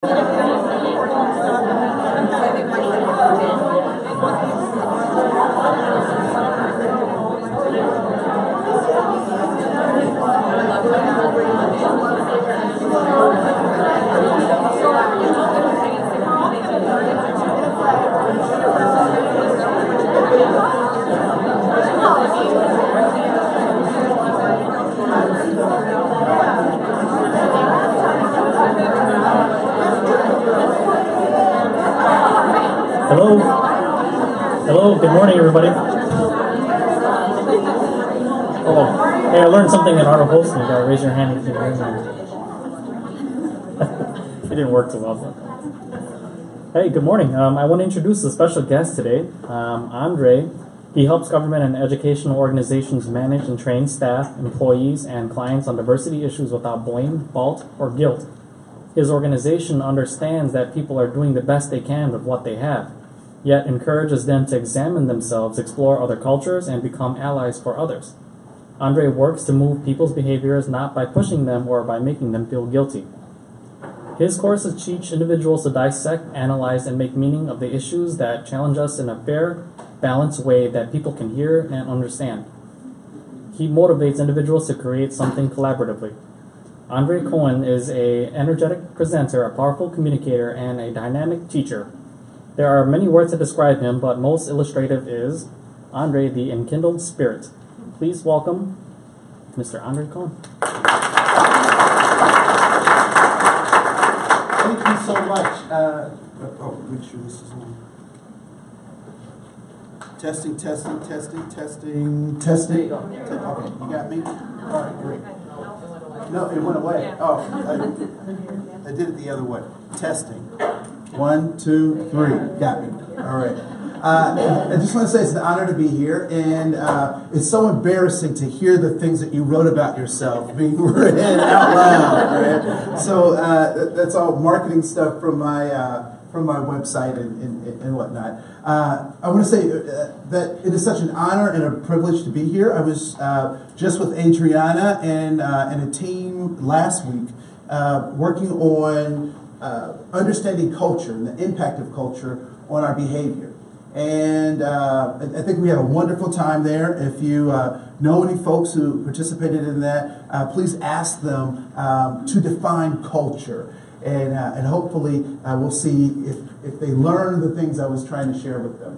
Hello. Hello. Good morning, everybody. Oh, hey, I learned something in art of hosting. You gotta raise your hand if you hear me. It didn't work too well. Hey, good morning. I want to introduce a special guest today, Andre. He helps government and educational organizations manage and train staff, employees, and clients on diversity issues without blame, fault, or guilt. His organization understands that people are doing the best they can with what they have, yet encourages them to examine themselves, explore other cultures, and become allies for others. Andre works to move people's behaviors not by pushing them or by making them feel guilty. His courses teach individuals to dissect, analyze, and make meaning of the issues that challenge us in a fair, balanced way that people can hear and understand. He motivates individuals to create something collaboratively. Andre Koen is an energetic presenter, a powerful communicator, and a dynamic teacher. There are many words to describe him, but most illustrative is Andre the Enkindled Spirit. Please welcome Mr. Andre Koen. Thank you so much. Make sure this is on. Testing. Okay, you got me? All right, great. No, it went away. Oh, I did it the other way. Testing. 1, 2, 3. Got me. All right. I just want to say it's an honor to be here, and it's so embarrassing to hear the things that you wrote about yourself being read out loud. Right? So that's all marketing stuff from my website and whatnot. I want to say that it is such an honor and a privilege to be here. I was just with Adriana and a team last week working on understanding culture and the impact of culture on our behavior. And I think we had a wonderful time there. If you know any folks who participated in that, please ask them to define culture. And hopefully we'll see if they learn the things I was trying to share with them.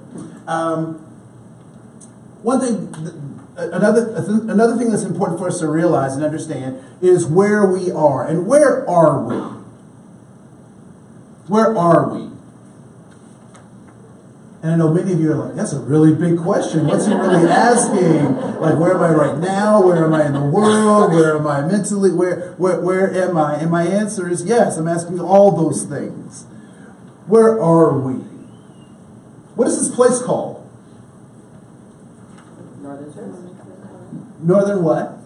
Another thing that's important for us to realize and understand is where we are. And where are we? Where are we? And I know many of you are like, that's a really big question. What's he really asking? Like, where am I right now? Where am I in the world? Where am I mentally? Where am I? And my answer is yes, I'm asking all those things. Where are we? What is this place called? Northern what?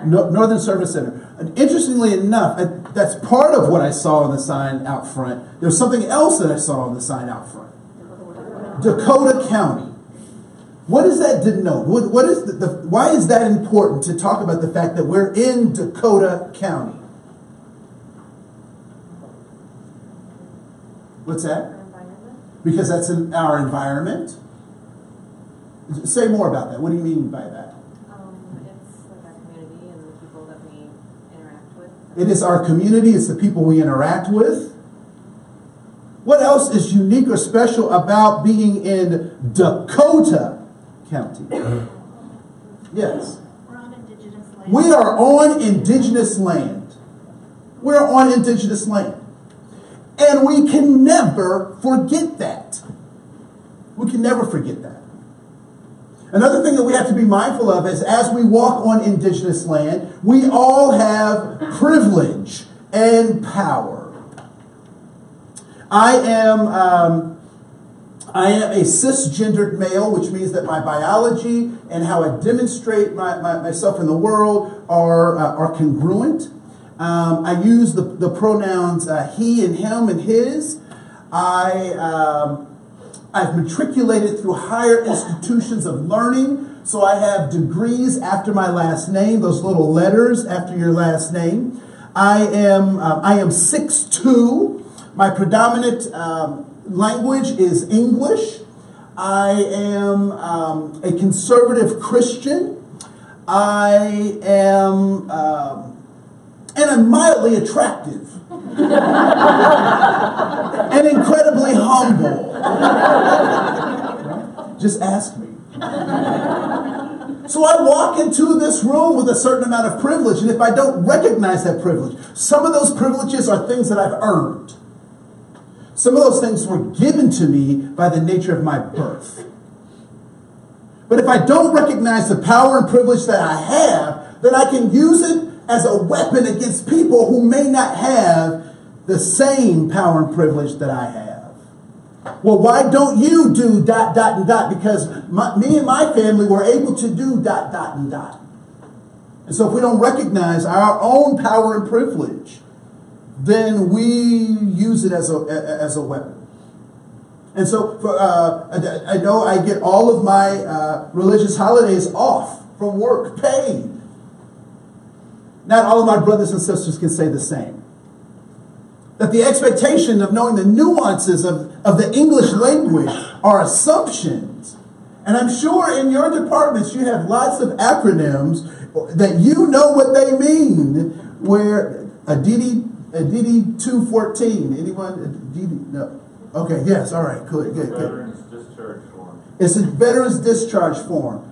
Northern Service Center. And interestingly enough, that's part of what I saw on the sign out front. There's something else that I saw on the sign out front. Dakota County. What does that denote? What is why is that important to talk about the fact that we're in Dakota County? What's that? Because that's in our environment. Say more about that. What do you mean by that? It's like our community and the people that we interact with. It is our community. It's the people we interact with. What else is unique or special about being in Dakota County? Yes. We're on indigenous land. We are on indigenous land. We're on indigenous land. And we can never forget that. We can never forget that. Another thing that we have to be mindful of is as we walk on indigenous land, we all have privilege and power. I am a cisgendered male, which means that my biology and how I demonstrate myself in the world are congruent. I use the pronouns he and him and his. I've matriculated through higher institutions of learning, so I have degrees after my last name, those little letters after your last name. I am 6'2". My predominant language is English. I am a conservative Christian. I am, and I'm mildly attractive. And incredibly humble. Just ask me. So I walk into this room with a certain amount of privilege, and if I don't recognize that privilege, some of those privileges are things that I've earned. Some of those things were given to me by the nature of my birth. But if I don't recognize the power and privilege that I have, then I can use it as a weapon against people who may not have the same power and privilege that I have. Well, why don't you do ... Because me and my family were able to do ... And so if we don't recognize our own power and privilege, then we use it as a weapon. And so I know I get all of my religious holidays off from work, paid. Not all of my brothers and sisters can say the same. That the expectation of knowing the nuances of the English language are assumptions. And I'm sure in your departments you have lots of acronyms that you know what they mean. Where DD 214, anyone? DD, no. Okay, yes, all right, good. Veterans discharge form. It's a veterans discharge form.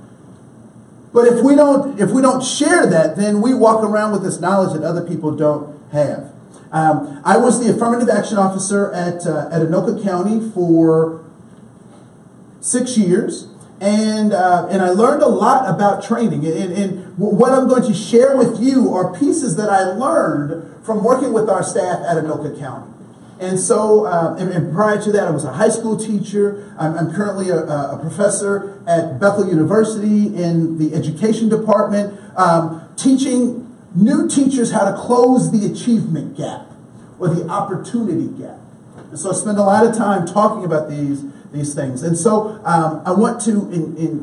But if we don't share that, then we walk around with this knowledge that other people don't have. I was the affirmative action officer at Anoka County for 6 years, and I learned a lot about training. And what I'm going to share with you are pieces that I learned from working with our staff at Anoka County. And so, and prior to that, I was a high school teacher. I'm currently a professor at Bethel University in the education department, teaching new teachers how to close the achievement gap or the opportunity gap. And so I spend a lot of time talking about these things. And so I want to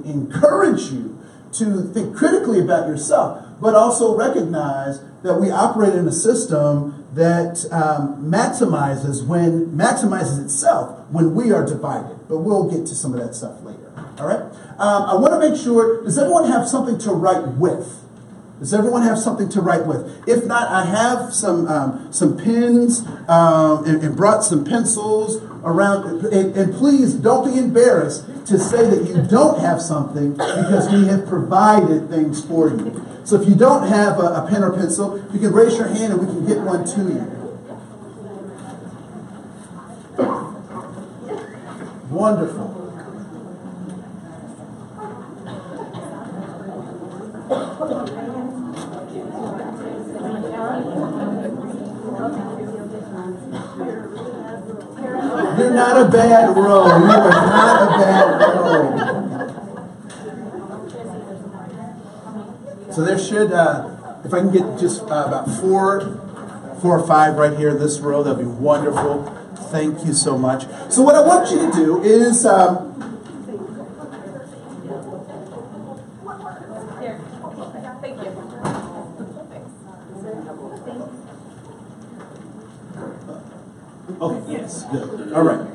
encourage you to think critically about yourself, but also recognize that we operate in a system that maximizes itself when we are divided. But we'll get to some of that stuff later. All right? I want to make sure, does everyone have something to write with? Does everyone have something to write with? If not, I have some pens and brought some pencils around. And please don't be embarrassed to say that you don't have something, because we have provided things for you. So if you don't have a pen or pencil, you can raise your hand and we can get one to you. Wonderful. You're not a bad row. You are not a bad row. So there should, if I can get just about four or five right here in this row, that'd be wonderful. Thank you so much. So what I want you to do is, okay, yes, good. All right.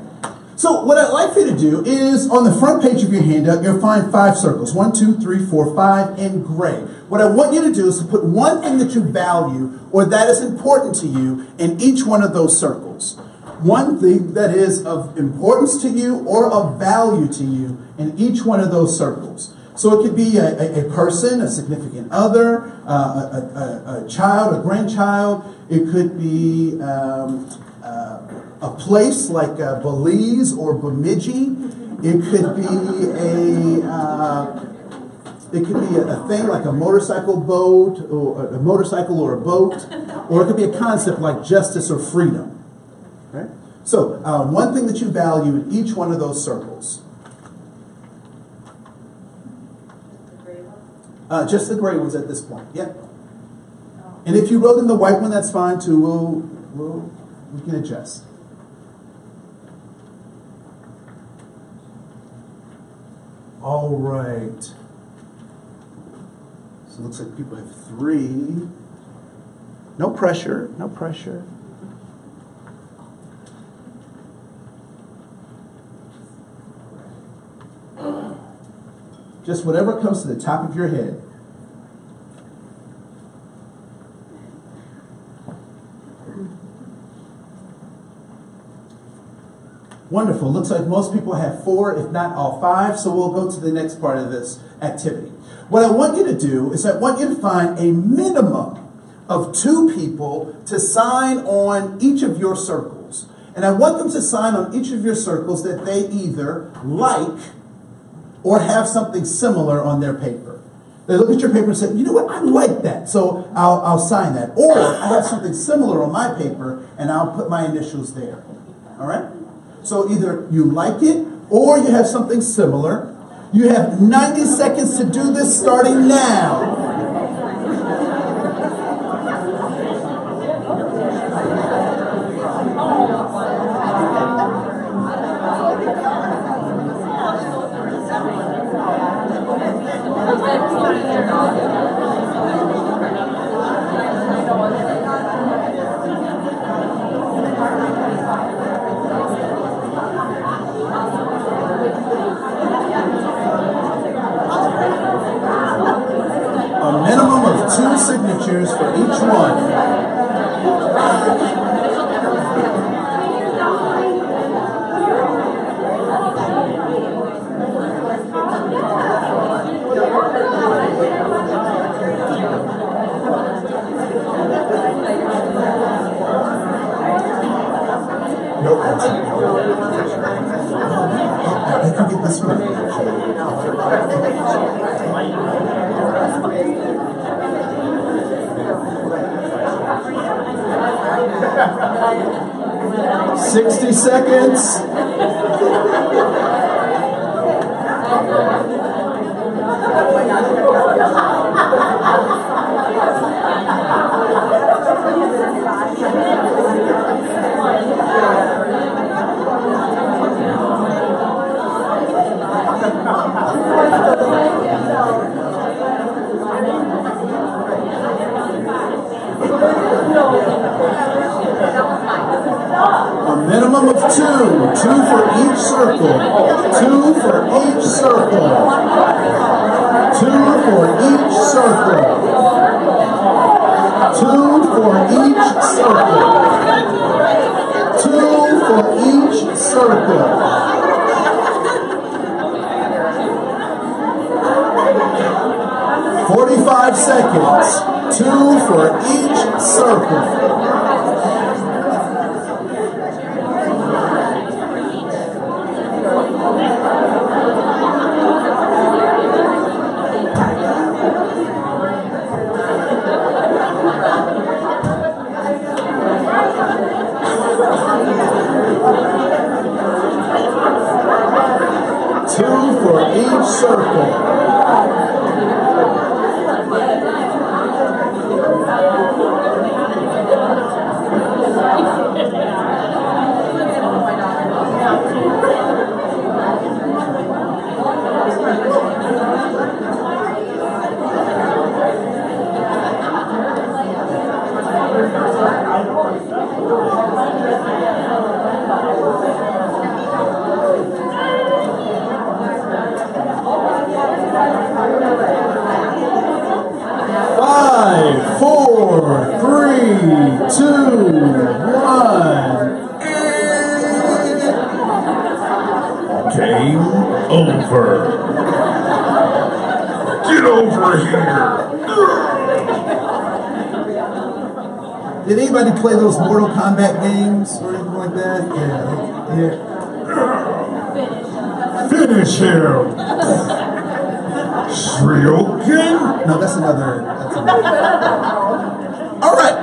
So what I'd like for you to do is, on the front page of your handout, you'll find 5 circles. 1, 2, 3, 4, 5 in gray. What I want you to do is to put one thing that you value or that is important to you in each one of those circles. One thing that is of importance to you or of value to you in each one of those circles. So it could be a person, a significant other, a child, a grandchild. It could be a place like Belize or Bemidji. It could be a thing like a motorcycle boat, or a motorcycle or a boat, or it could be a concept like justice or freedom. Right? So one thing that you value in each one of those circles. Just the gray ones at this point. Yeah. And if you wrote in the white one, that's fine too. We can adjust. All right. So it looks like people have 3. No pressure. No pressure. Just whatever comes to the top of your head. Wonderful. Looks like most people have 4, if not all 5, so we'll go to the next part of this activity. What I want you to do is I want you to find a minimum of 2 people to sign on each of your circles. And I want them to sign on each of your circles that they either like or have something similar on their paper. They look at your paper and say, you know what, I like that, so I'll sign that. Or I have something similar on my paper and I'll put my initials there. All right? So either you like it or you have something similar. You have 90 seconds to do this starting now. A minimum of 2 signatures for each one. Nope. I can get this one. 60 seconds. A minimum of 2. 2 for each circle. 2 for each circle. 2 for each circle. 2 for each circle. 2 for each circle. 45 seconds. 2 for each circle. For each circle. Five, four, three, two, one. Game over. Get over here. Did anybody play those Mortal Kombat games or anything like that? Yeah. Finish him. Shrioken? No, that's another. All right.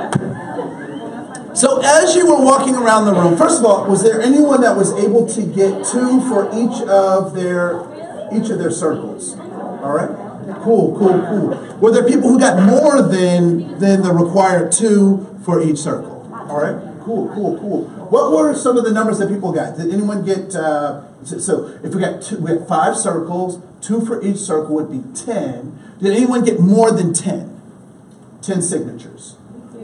So as you were walking around the room, first of all, was there anyone that was able to get 2 for each of their circles? All right. Cool. Were there people who got more than the required 2 for each circle? All right. Cool. What were some of the numbers that people got? Did anyone get? So if we had 5 circles, 2 for each circle would be 10. Did anyone get more than 10? 10 signatures.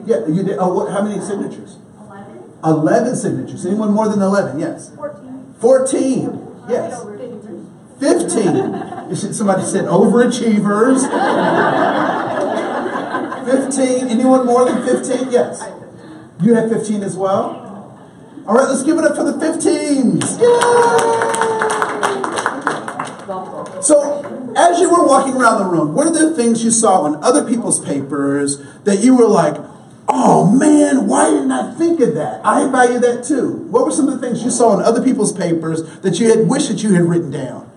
Yeah, you did. Oh, how many signatures? 11. 11 signatures. Anyone more than 11? Yes. 14. 14. Yes. 15. Somebody said overachievers. 15. Anyone more than 15? Yes. You have 15 as well? All right, let's give it up for the 15s. Yay! So, as you were walking around the room, what are the things you saw on other people's papers that you were like, oh man, why didn't I think of that? I value that too. What were some of the things you saw on other people's papers that you had wished that you had written down?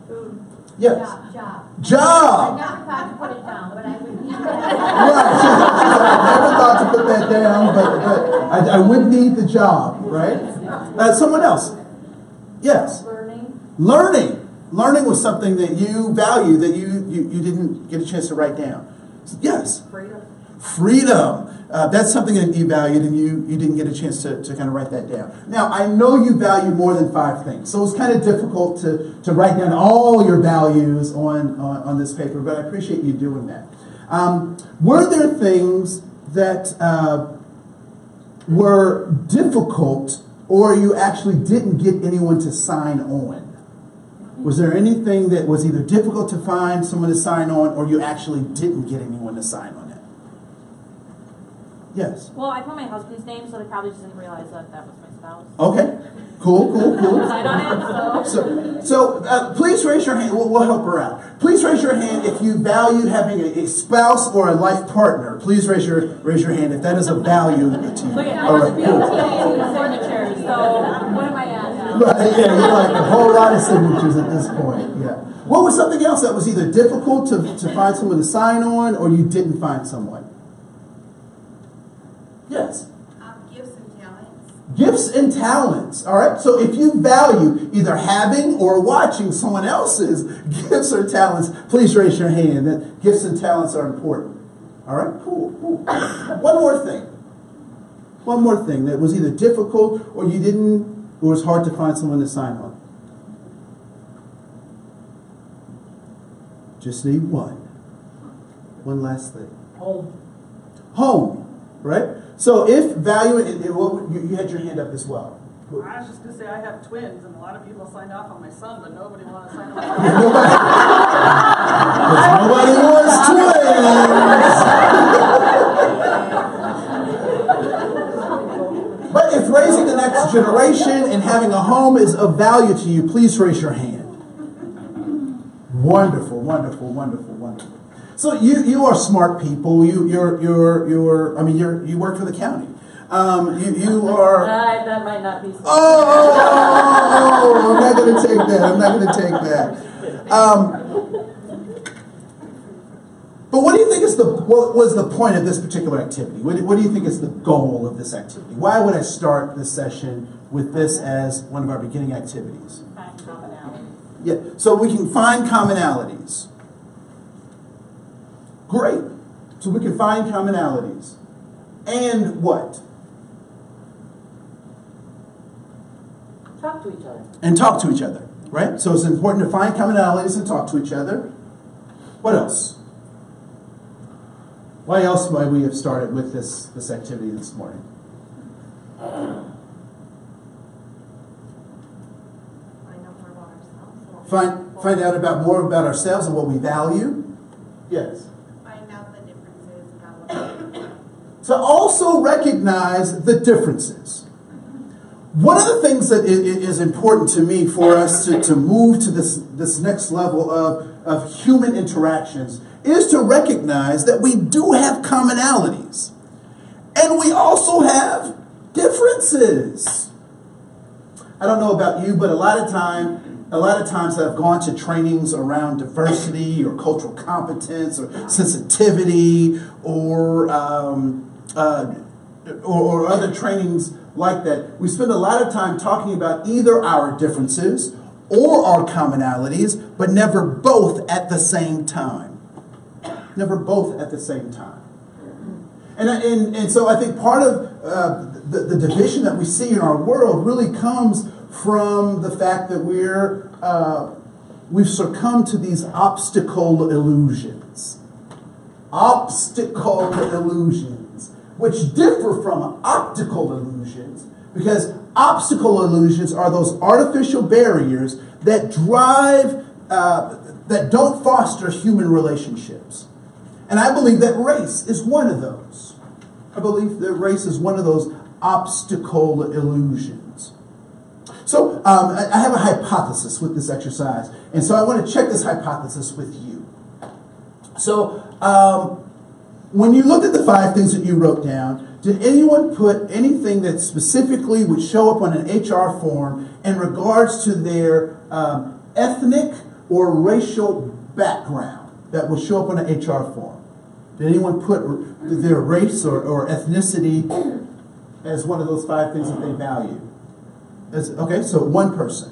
Food. Yes. Job. Job. I never thought to put it down, but I would need that. Right. I never thought to put that down, but I would need the job, right? Someone else. Yes. Learning. Learning was something that you value that you didn't get a chance to write down. Yes. Freedom. That's something that you valued and you didn't get a chance to kind of write that down. Now, I know you value more than 5 things, so it's kind of difficult to write down all your values on this paper, but I appreciate you doing that. Were there things that were difficult or you actually didn't get anyone to sign on? Was there anything that was either difficult to find someone to sign on or you actually didn't get anyone to sign on it? Yes. Well, I put my husband's name, so they probably just didn't realize that that was my spouse. Okay. Cool. Sign on it, So please raise your hand. We'll help her out. Please raise your hand if you value having a spouse or a life partner. Please raise your hand if that is a value to you. Look at All right, cool. signatures, so what am I at now? Right, yeah, you're like a whole lot of signatures at this point. Yeah. What was something else that was either difficult to find someone to sign on or you didn't find someone? Yes. Gifts and talents. Gifts and talents. All right. So if you value either having or watching someone else's gifts or talents, please raise your hand. That gifts and talents are important. All right. Cool. One more thing. One more thing that was either difficult or you didn't, or was hard to find someone to sign on. Just need one. One last thing. Home. Right? So if value, you had your hand up as well. I was just going to say I have twins, and a lot of people signed off on my son, but nobody wanted to sign off on nobody wants twins. But if raising the next generation and having a home is of value to you, please raise your hand. Wonderful. So you are smart people. You work for the county. You are. That might not be. Oh, I'm not going to take that. But what do you think what was the point of this particular activity? What do you think is the goal of this activity? Why would I start this session with this as one of our beginning activities? Find commonalities. Yeah, so we can find commonalities. Great. So we can find commonalities. And what? Talk to each other. And talk to each other, right? So it's important to find commonalities and talk to each other. What else? Why else might we have started with this activity this morning? Find out more about ourselves and what we value. Yes. Find out the differences. To also recognize the differences. One of the things that is important to me for us to move to this next level of human interactions is to recognize that we do have commonalities. And we also have differences. I don't know about you, but a lot of times I've gone to trainings around diversity or cultural competence or sensitivity or other trainings like that. We spend a lot of time talking about either our differences or our commonalities, but never both at the same time. Never both at the same time. And so I think part of the division that we see in our world really comes from the fact that we've succumbed to these optical illusions. Optical illusions, which differ from optical illusions, because optical illusions are those artificial barriers that drive, that don't foster human relationships. And I believe that race is one of those. I believe that race is one of those obstacle illusions. So I have a hypothesis with this exercise. And so I want to check this hypothesis with you. So when you look at the 5 things that you wrote down, did anyone put anything that specifically would show up on an HR form in regards to their ethnic or racial background that would show up on an HR form? Did anyone put their race or ethnicity as one of those 5 things that they value? Okay, so one person.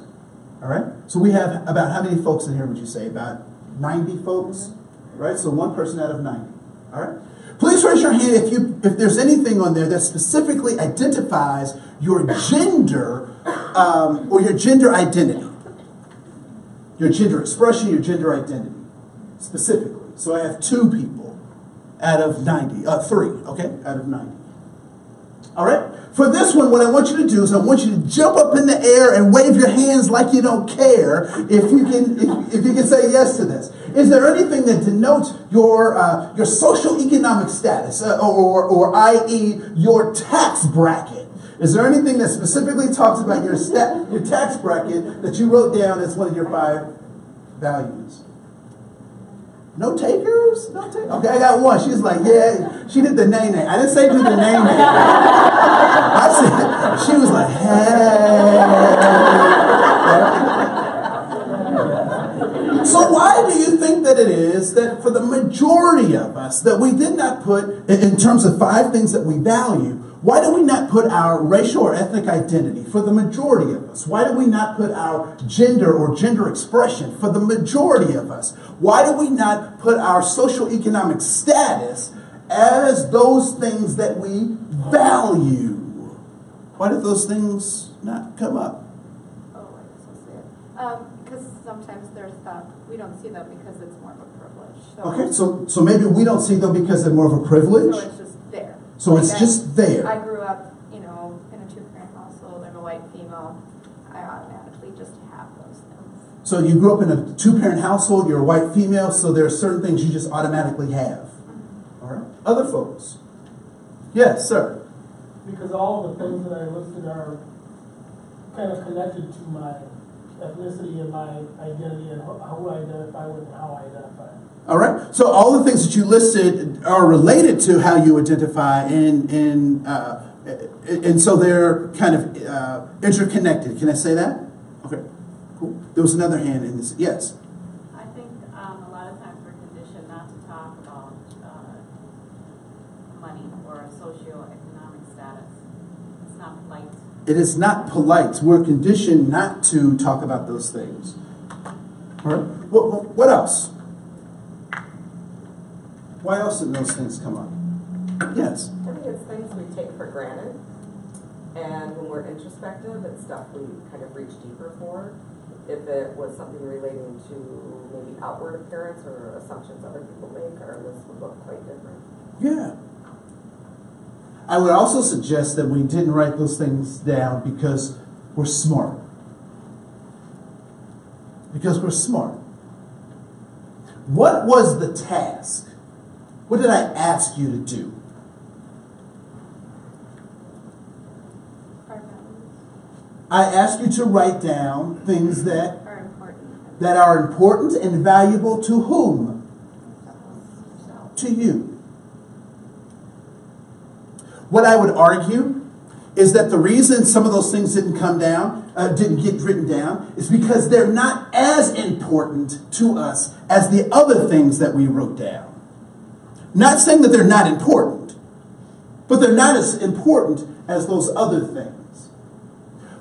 All right? So we have about how many folks in here would you say? About 90 folks? Right? So one person out of 90. All right? Please raise your hand if there's anything on there that specifically identifies your gender or your gender identity. Your gender expression, your gender identity. Specifically. So I have 2 people out of 90. 3, okay? Out of 90. All right? For this one, what I want you to do is I want you to jump up in the air and wave your hands like you don't care if you can say yes to this. Is there anything that denotes your social economic status or i.e. your tax bracket? Is there anything that specifically talks about your tax bracket that you wrote down as one of your 5 values? No takers? No takers? Okay, I got one. She's like, yeah, she did the nay-nay. I didn't say do the nay-nay. I said, she was like, hey. So why do you think that it is that for the majority of us that we did not put, in terms of 5 things that we value, why do we not put our racial or ethnic identity for the majority of us? Why do we not put our gender or gender expression for the majority of us? Why do we not put our social economic status as those things that we value? Why did those things not come up? Oh, I guess I'll say it. Because sometimes there's stuff, we don't see them because it's more of a privilege. So, Okay, so maybe we don't see them because they're more of a privilege? So it's just there. So it's just there. I grew up, in a 2-parent household. I'm a white female. I automatically just have those things. So you grew up in a 2-parent household, you're a white female, so there are certain things you just automatically have. All right. Other folks? Yes, sir. Because all the things that I listed are kind of connected to my ethnicity and my identity and who I identify with and how I identify. All right. So all the things that you listed are related to how you identify, and so they're kind of interconnected. Can I say that? Okay. Cool. There was another hand in this. Yes. I think a lot of times we're conditioned not to talk about money or socioeconomic status. It's not polite. It is not polite. We're conditioned not to talk about those things. All right. What else? Why else did those things come up? Yes. I think it's things we take for granted, and when we're introspective, it's stuff we kind of reach deeper for. If it was something relating to maybe outward appearance or assumptions other people make, our list would look quite different. Yeah. I would also suggest that we didn't write those things down because we're smart. Because we're smart. What was the task? What did I ask you to do? I asked you to write down things that are important and valuable to whom? To you. What I would argue is that the reason some of those things didn't get written down is because they're not as important to us as the other things that we wrote down. Not saying that they're not important, but they're not as important as those other things.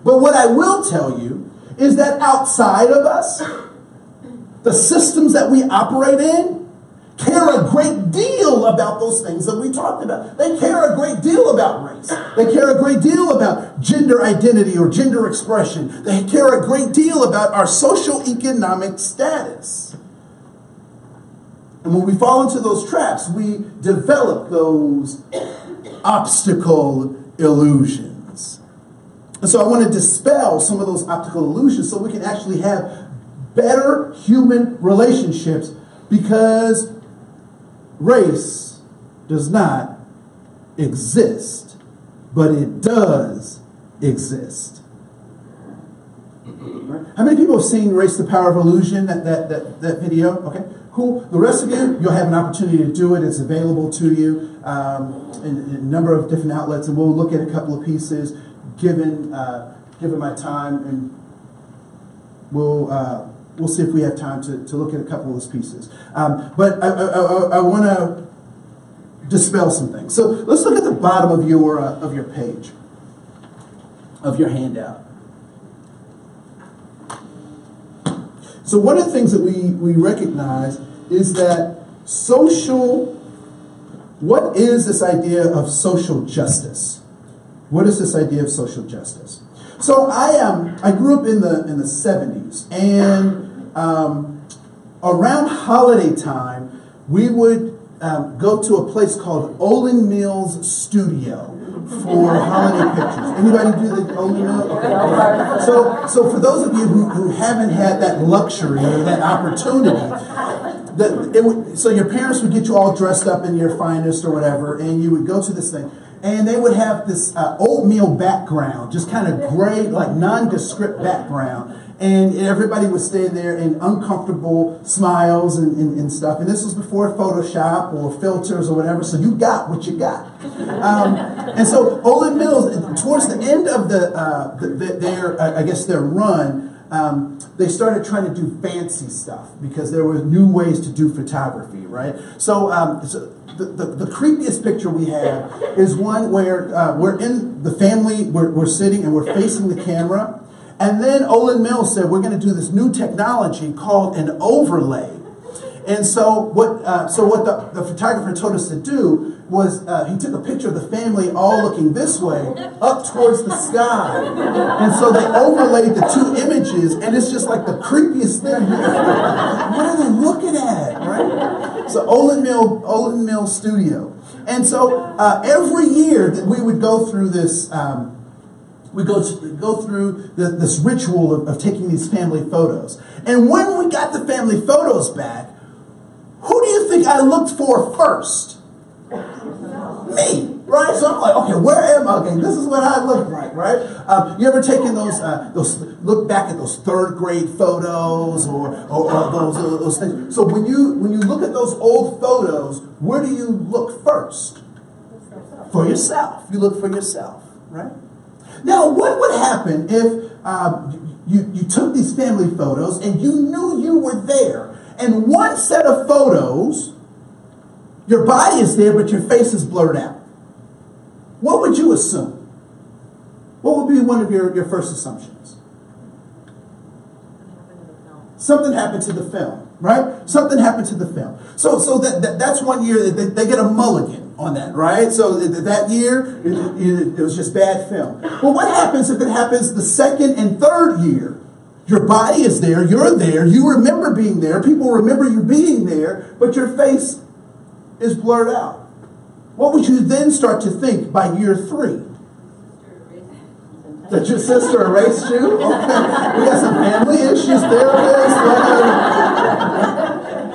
But what I will tell you is that outside of us, the systems that we operate in care a great deal about those things that we talked about. They care a great deal about race. They care a great deal about gender identity or gender expression. They care a great deal about our social economic status. And when we fall into those traps, we develop those obstacle illusions. And so I want to dispel some of those optical illusions so we can actually have better human relationships, because race does not exist, but it does exist. Right? How many people have seen Race the Power of Illusion, that video? Okay, cool. The rest of you, you'll have an opportunity to do it. It's available to you in a number of different outlets, and we'll look at a couple of pieces given my time, and we'll see if we have time to look at a couple of those pieces. But I want to dispel some things. So let's look at the bottom of your page, of your handout. So one of the things that we recognize is that what is this idea of social justice? What is this idea of social justice? So I grew up in the 70s, and around holiday time, we would go to a place called Olin Mills Studio for holiday pictures. Anybody do the Olin Mills? Okay. So for those of you who haven't had that luxury or that opportunity, so your parents would get you all dressed up in your finest or whatever, and you would go to this thing. And they would have this oatmeal background, just kind of gray, like nondescript background. And everybody would stand there in uncomfortable smiles and stuff. And this was before Photoshop or filters or whatever, so you got what you got. And so Olin Mills, towards the end of their run, they started trying to do fancy stuff because there were new ways to do photography, right? So, the creepiest picture we have is one where we're in the family, we're sitting and we're facing the camera. And then Olin Mills said, we're going to do this new technology called an overlay. And so what the photographer told us to do was he took a picture of the family all looking this way, up towards the sky. And so they overlaid the two images, and it's just like the creepiest thing. What are they looking at, right? So Olin Mills Studio. And so every year that we would go through this, we go through this ritual of taking these family photos. And when we got the family photos back, who do you think I looked for first? Me, right? So I'm like, okay, where am I? Okay, this is what I look like, right? You ever taken those look back at those third grade photos or those things? So when you look at those old photos, where do you look first? For yourself. You look for yourself, right? Now, what would happen if you took these family photos and you knew you were there, and one set of photos, your body is there, but your face is blurred out? What would you assume? What would be one of your first assumptions? Something happened to the film, right? Something happened to the film. So that's one year that they get a mulligan on that, right? So that year, it was just bad film. Well, what happens if it happens the second and third year? Your body is there, you're there, you remember being there, people remember you being there, but your face is blurred out. What would you then start to think by year 3? That your sister erased you? Okay. We got some family issues there.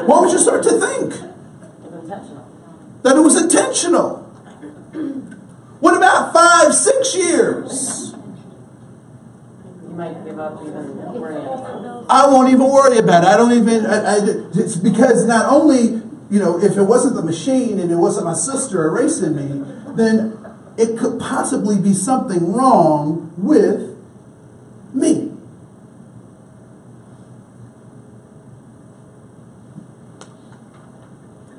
What would you start to think? That it was intentional. What about 5, 6 years? You might give up even worrying about it. I won't even worry about it. I don't even, it's because not only, if it wasn't the machine and it wasn't my sister erasing me, then it could possibly be something wrong with me.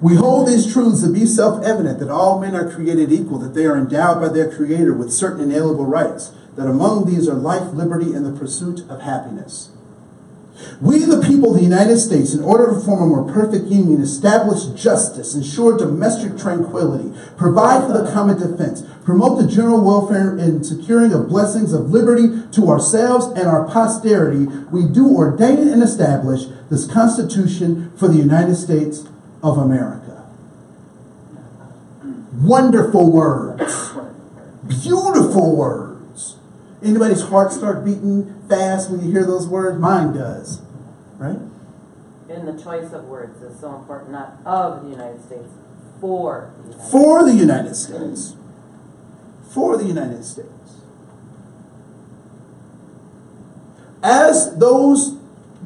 We hold these truths to be self-evident, that all men are created equal, that they are endowed by their Creator with certain inalienable rights, that among these are life, liberty, and the pursuit of happiness. We, the people of the United States, in order to form a more perfect union, establish justice, ensure domestic tranquility, provide for the common defense, promote the general welfare and securing of blessings of liberty to ourselves and our posterity, we do ordain and establish this Constitution for the United States of America. Wonderful words. Beautiful words. Anybody's heart start beating fast when you hear those words? Mine does, right? And the choice of words is so important, not of the United States, for the United States. For the United States. For the United States. As those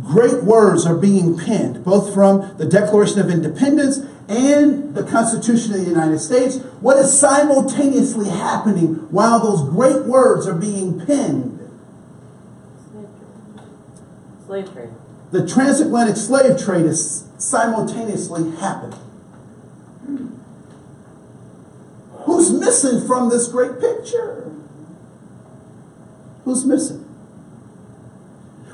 great words are being penned, both from the Declaration of Independence and the Constitution of the United States, what is simultaneously happening while those great words are being penned? Slave trade. The transatlantic slave trade is simultaneously happening. Who's missing from this great picture? Who's missing?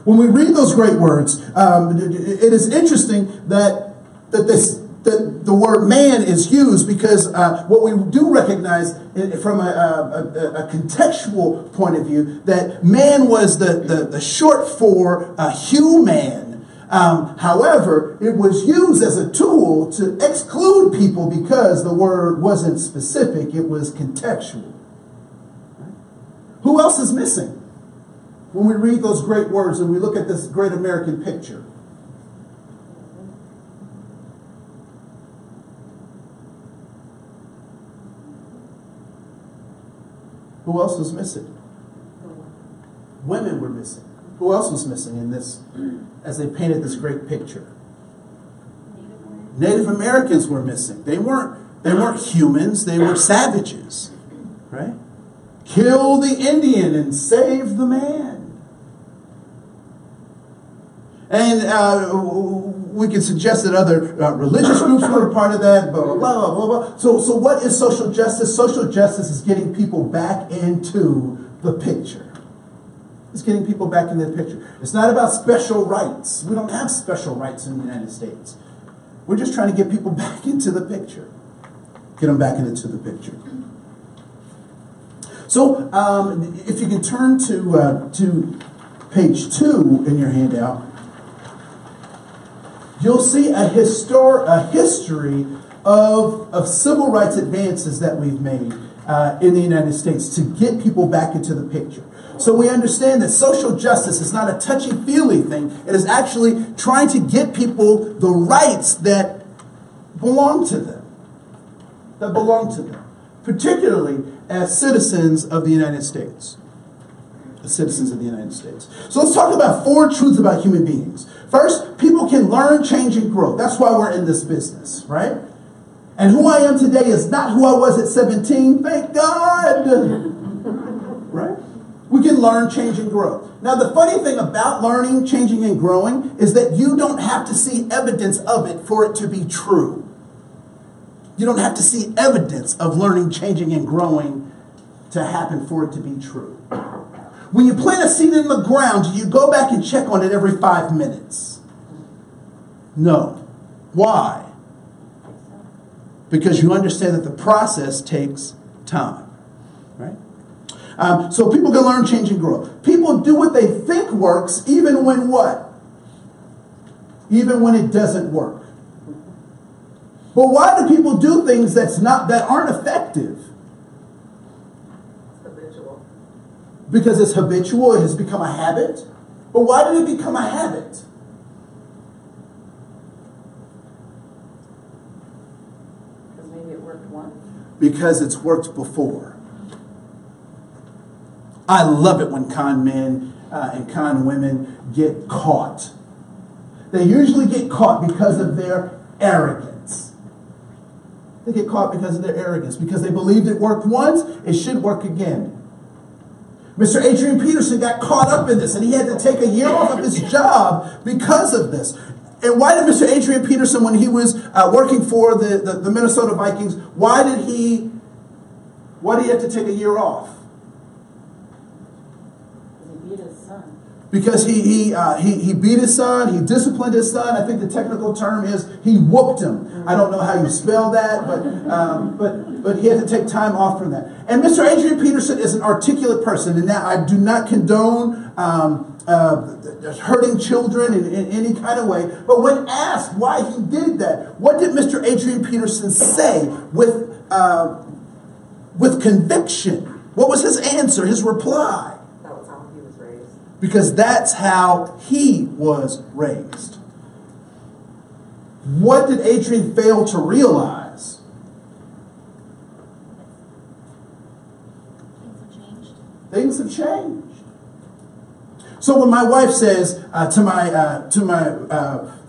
When we read those great words, it is interesting that the word man is used, because what we do recognize from a contextual point of view, that man was the short for human. However, it was used as a tool to exclude people because the word wasn't specific, it was contextual. Who else is missing when we read those great words and we look at this great American picture? Who else was missing? Women were missing. Who else was missing in this, as they painted this great picture? Native Americans were missing. They weren't humans, they were savages. Right? Kill the Indian and save the man. And we can suggest that other religious groups were a part of that, blah, blah, blah, blah, blah. So what is social justice? Social justice is getting people back into the picture. It's getting people back into the picture. It's not about special rights. We don't have special rights in the United States. We're just trying to get people back into the picture. Get them back into the picture. So if you can turn to page 2 in your handout, you'll see a history of civil rights advances that we've made in the United States to get people back into the picture. So we understand that social justice is not a touchy-feely thing. It is actually trying to get people the rights that belong to them. That belong to them. Particularly as citizens of the United States. The citizens of the United States. So let's talk about 4 truths about human beings. First, people can learn, change, and grow. That's why we're in this business, right? And who I am today is not who I was at 17. Thank God. Right? We can learn, change, and grow. Now, the funny thing about learning, changing, and growing is that you don't have to see evidence of it for it to be true. You don't have to see evidence of learning, changing, and growing to happen for it to be true. When you plant a seed in the ground, do you go back and check on it every 5 minutes? No. Why? Because you understand that the process takes time. Right? So people can learn, change, and grow. People do what they think works, even when what? Even when it doesn't work. But why do people do things that aren't effective? It's habitual. Because it's habitual, it has become a habit. But why did it become a habit? Because maybe it worked once. Because it's worked before. I love it when con men and con women get caught. They usually get caught because of their arrogance. They get caught because of their arrogance. Because they believed it worked once, it should work again. Mr. Adrian Peterson got caught up in this, and he had to take a year off of his job because of this. And why did Mr. Adrian Peterson, when he was working for the Minnesota Vikings, why did he have to take a year off? He beat his son. Because he beat his son, he disciplined his son. I think the technical term is he whooped him. I don't know how you spell that, but he had to take time off from that. And Mr. Adrian Peterson is an articulate person, and now I do not condone hurting children in any kind of way. But when asked why he did that, what did Mr. Adrian Peterson say with conviction? What was his answer, his reply? That because that's how he was raised. What did Adrian fail to realize? Things have changed. So when my wife says to my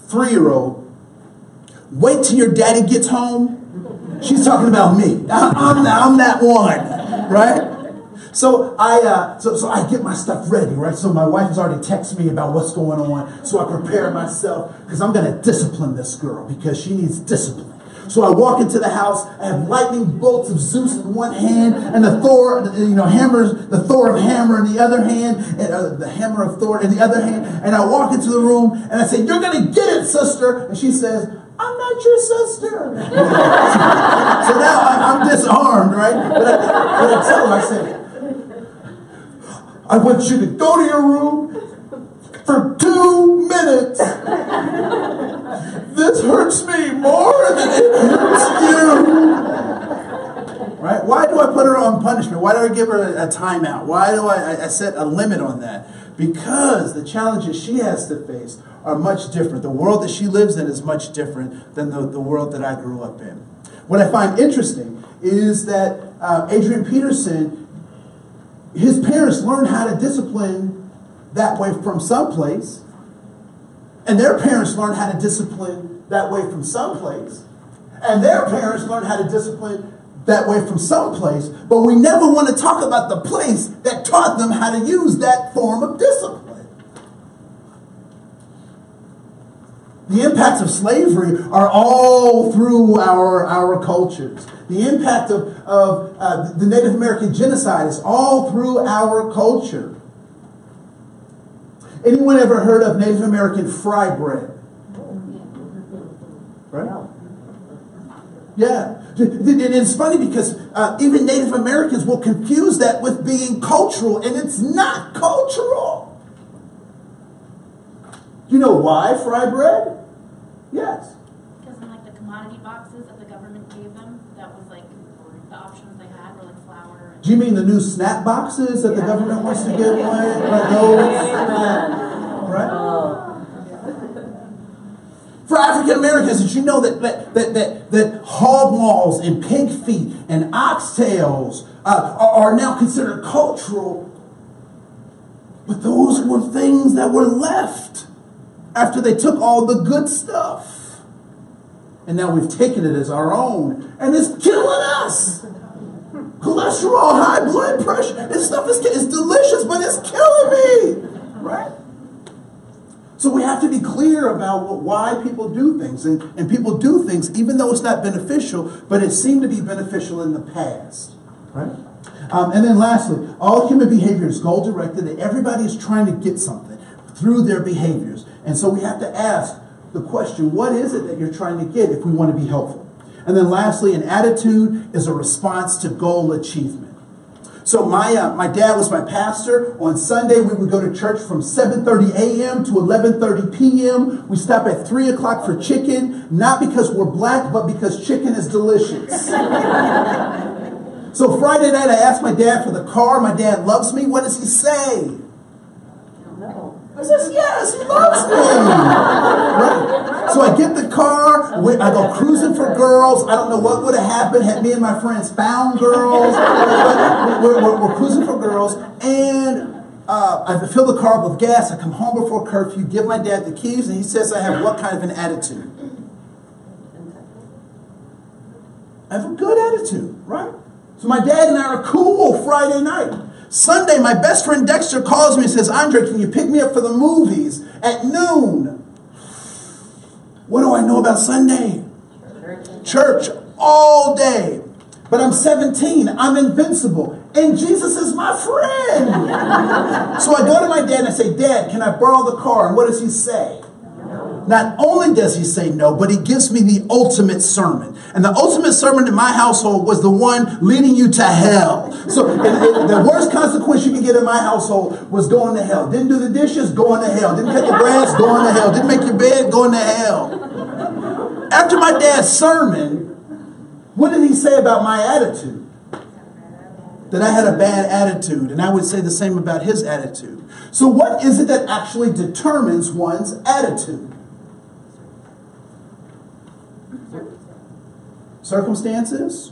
3-year-old, "Wait till your daddy gets home," she's talking about me. I'm that one, right? So I get my stuff ready, right? So my wife has already texted me about what's going on. So I prepare myself because I'm going to discipline this girl because she needs discipline. So I walk into the house. I have lightning bolts of Zeus in one hand and the Thor, hammers, the Thor of hammer in the other hand, and the hammer of Thor in the other hand. And I walk into the room and I say, "You're going to get it, sister." And she says, "I'm not your sister." So now I'm disarmed, right? But I tell her, I say, "I want you to go to your room for 2 minutes. This hurts me more than it hurts you." Right? Why do I put her on punishment? Why do I give her a timeout? Why do I set a limit on that? Because the challenges she has to face are much different. The world that she lives in is much different than the world that I grew up in. What I find interesting is that Adrian Peterson, his parents learned how to discipline that way from someplace, and their parents learned how to discipline that way from someplace, and their parents learned how to discipline that way from someplace, but we never want to talk about the place that taught them how to use that form of discipline. The impacts of slavery are all through our cultures. The impact of the Native American genocide is all through our culture. Anyone ever heard of Native American fry bread? Right? Yeah. And it's funny because even Native Americans will confuse that with being cultural, and it's not cultural. Do you know why fry bread? Yes. Because in like the commodity boxes that the government gave them, that was like the options they had were like flour. Do you mean the new snap boxes that the government wants to give away? Right? Those? Right? For African Americans, did you know that hog maws and pig feet and oxtails are now considered cultural? But those were things that were left after they took all the good stuff. And now we've taken it as our own. And it's killing us. Cholesterol, high blood pressure. This stuff is delicious, but it's killing me. Right? So we have to be clear about why people do things. And people do things even though it's not beneficial, but it seemed to be beneficial in the past. Right? And then lastly, all human behavior is goal-directed, and everybody is trying to get something through their behaviors. And so we have to ask the question, what is it that you're trying to get if we want to be helpful? And then lastly, an attitude is a response to goal achievement. So my dad was my pastor. On Sunday, we would go to church from 7:30 a.m. to 11:30 p.m. We stop at 3 o'clock for chicken, not because we're black, but because chicken is delicious. So Friday night, I asked my dad for the car. My dad loves me. What does he say? I says, yes, he loves me. Right? So I get the car. I go cruising for girls. I don't know what would have happened had me and my friends found girls. We're cruising for girls. And I fill the car up with gas. I come home before curfew, give my dad the keys, and he says I have what kind of an attitude? I have a good attitude, right? So my dad and I are cool Friday night. Sunday, my best friend Dexter calls me and says, Andre, can you pick me up for the movies at noon? What do I know about Sunday? Church all day. But I'm 17. I'm invincible. And Jesus is my friend. So I go to my dad and I say, Dad, can I borrow the car? And what does he say? Not only does he say no, but he gives me the ultimate sermon. And the ultimate sermon in my household was the one leading you to hell. So the worst consequence you could get in my household was going to hell. Didn't do the dishes, going to hell. Didn't cut the grass, going to hell. Didn't make your bed, going to hell. After my dad's sermon, what did he say about my attitude? that I had a bad attitude, and I would say the same about his attitude. So what is it that actually determines one's attitude? Circumstances?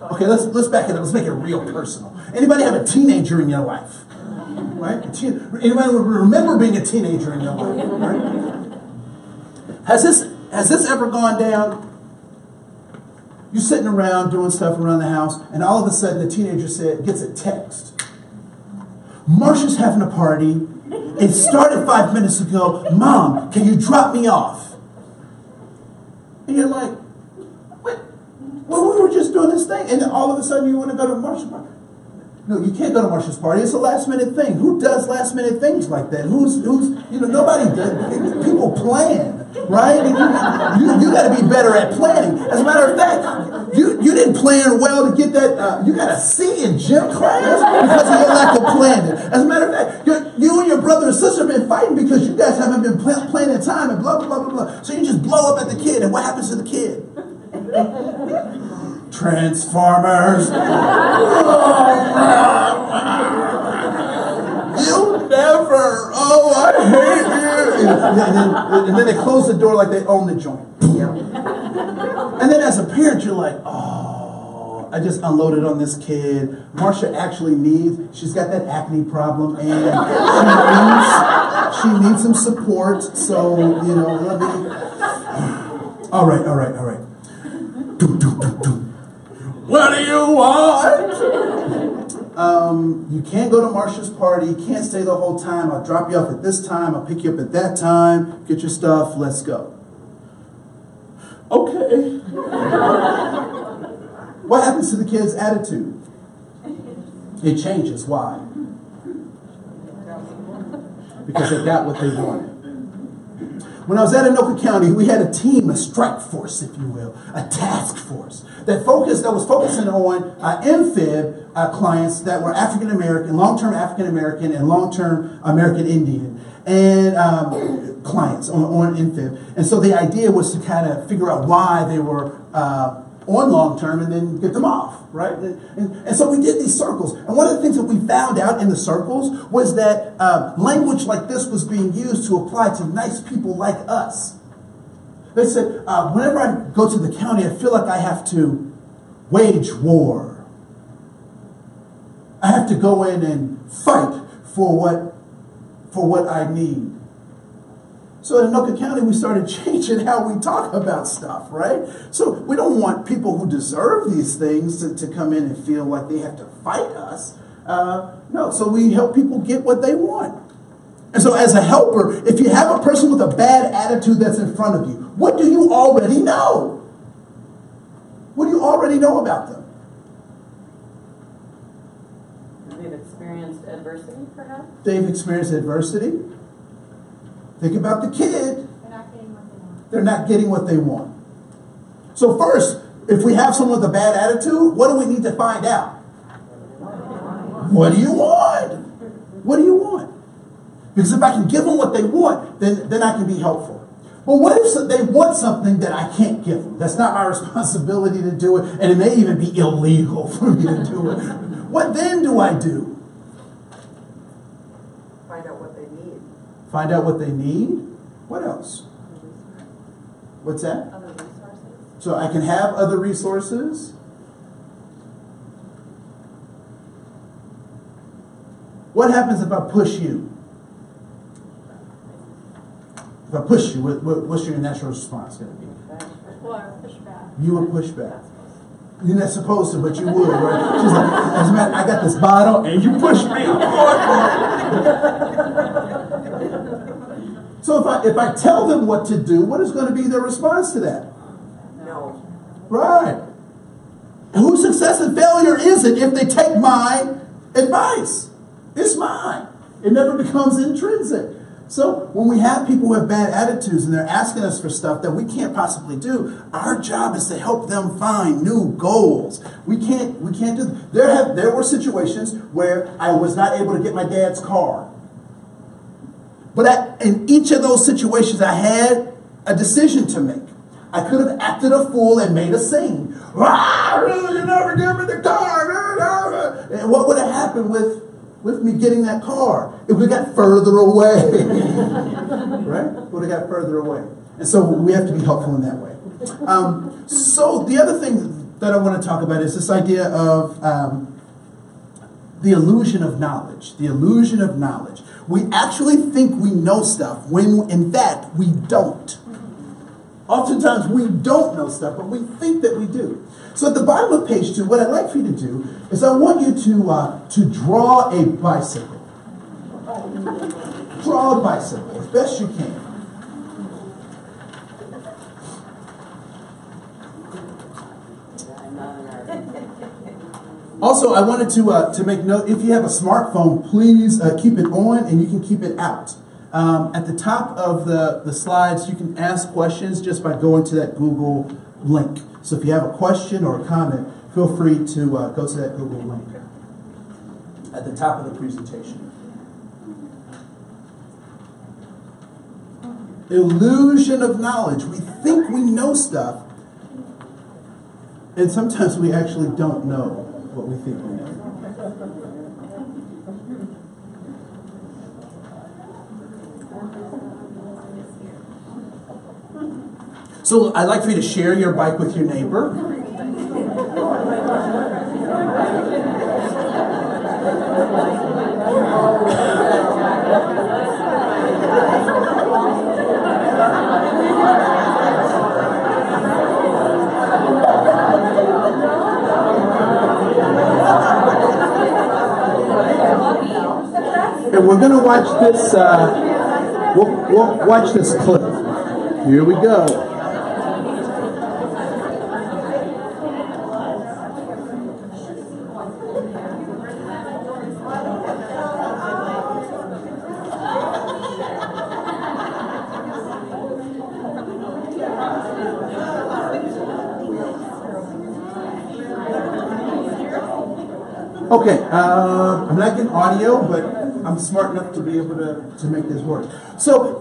Okay, let's back it up. Let's make it real personal. Anybody have a teenager in your life? Right? Anybody remember being a teenager in your life? Right? Has this ever gone down? You're sitting around doing stuff around the house, and all of a sudden the teenager gets a text. Marsha's having a party. It started 5 minutes ago. Mom, can you drop me off? And you're like, what? Well, we were just doing this thing. And then all of a sudden you want to go to Marsha's party. No, you can't go to Marsha's party. It's a last minute thing. Who does last minute things like that? Nobody does. People plan, right? You got to be better at planning. As a matter of fact, you didn't plan well to get that. You got a C in gym class because of your lack of planning. As a matter of fact, you and your brother and sister have been fighting because you guys haven't been planning time and blah, blah, blah, blah, blah. So you just blow up at the kid. And what happens to the kid? Transformers. You never. Oh, I hate you. And then they close the door like they own the joint. And then as a parent, you're like, oh, I just unloaded on this kid. Marsha actually she's got that acne problem, and she needs some support. So, let me. All right. What do you want? You can't go to Marsha's party. You can't stay the whole time. I'll drop you off at this time. I'll pick you up at that time. Get your stuff. Let's go. Okay. What happens to the kid's attitude? It changes. Why? Because they got what they wanted. When I was at Anoka County, we had a team, a strike force, if you will, a task force that was focusing on MPhib clients that were African American, long-term African American, and long-term American Indian, and clients on MPhib. And so the idea was to kind of figure out why they were on long-term and then get them off, right? And so we did these circles. And one of the things that we found out in the circles was that language like this was being used to apply to nice people like us. They said, whenever I go to the county, I feel like I have to wage war. I have to go in and fight for what I need. So in Anoka County, we started changing how we talk about stuff, right? So we don't want people who deserve these things to come in and feel like they have to fight us. No, so we help people get what they want. And so as a helper, if you have a person with a bad attitude that's in front of you, what do you already know? What do you already know about them? They've experienced adversity, perhaps? They've experienced adversity. Think about the kid. They're not getting what they want. So first, if we have someone with a bad attitude, what do we need to find out? What do you want? What do you want? Because if I can give them what they want, then I can be helpful. But what if they want something that I can't give them? That's not my responsibility to do it, and it may even be illegal for me to do it. What then do I do? Find out what they need. Find out what they need? What else? What's that? Other resources. So I can have other resources. What happens if I push you? If I push you, what's your natural response going to be? Well, push back. You would push back. You're not supposed to, but you would, right? She's like, as a matter, I got this bottle, and you push me. So if I tell them what to do, what is going to be their response to that? No. Right. And whose success and failure is it if they take my advice? It's mine. It never becomes intrinsic. So when we have people who have bad attitudes and they're asking us for stuff that we can't possibly do, our job is to help them find new goals. We can't do. There were situations where I was not able to get my dad's car. But in each of those situations, I had a decision to make. I could have acted a fool and made a scene. Ah, you never give me the car. And what would have happened with me getting that car? It would have got further away. Right? It would have got further away. And so we have to be helpful in that way. So the other thing that I want to talk about is this idea of the illusion of knowledge. The illusion of knowledge. We actually think we know stuff when in fact we don't. Oftentimes we don't know stuff, but we think that we do. So at the bottom of page 2, what I'd like for you to do is I want you to draw a bicycle. Draw a bicycle as best you can. Also, I wanted to make note, if you have a smartphone, please keep it on and you can keep it out. At the top of the slides, you can ask questions just by going to that Google link. So if you have a question or a comment, feel free to go to that Google link at the top of the presentation. Illusion of knowledge. We think we know stuff, and sometimes we actually don't know what we think we know. So I'd like for you to share your bike with your neighbor. And we're going to watch this. We'll watch this clip. Here we go. Okay, I'm not getting audio, but I'm smart enough to be able to make this work. So,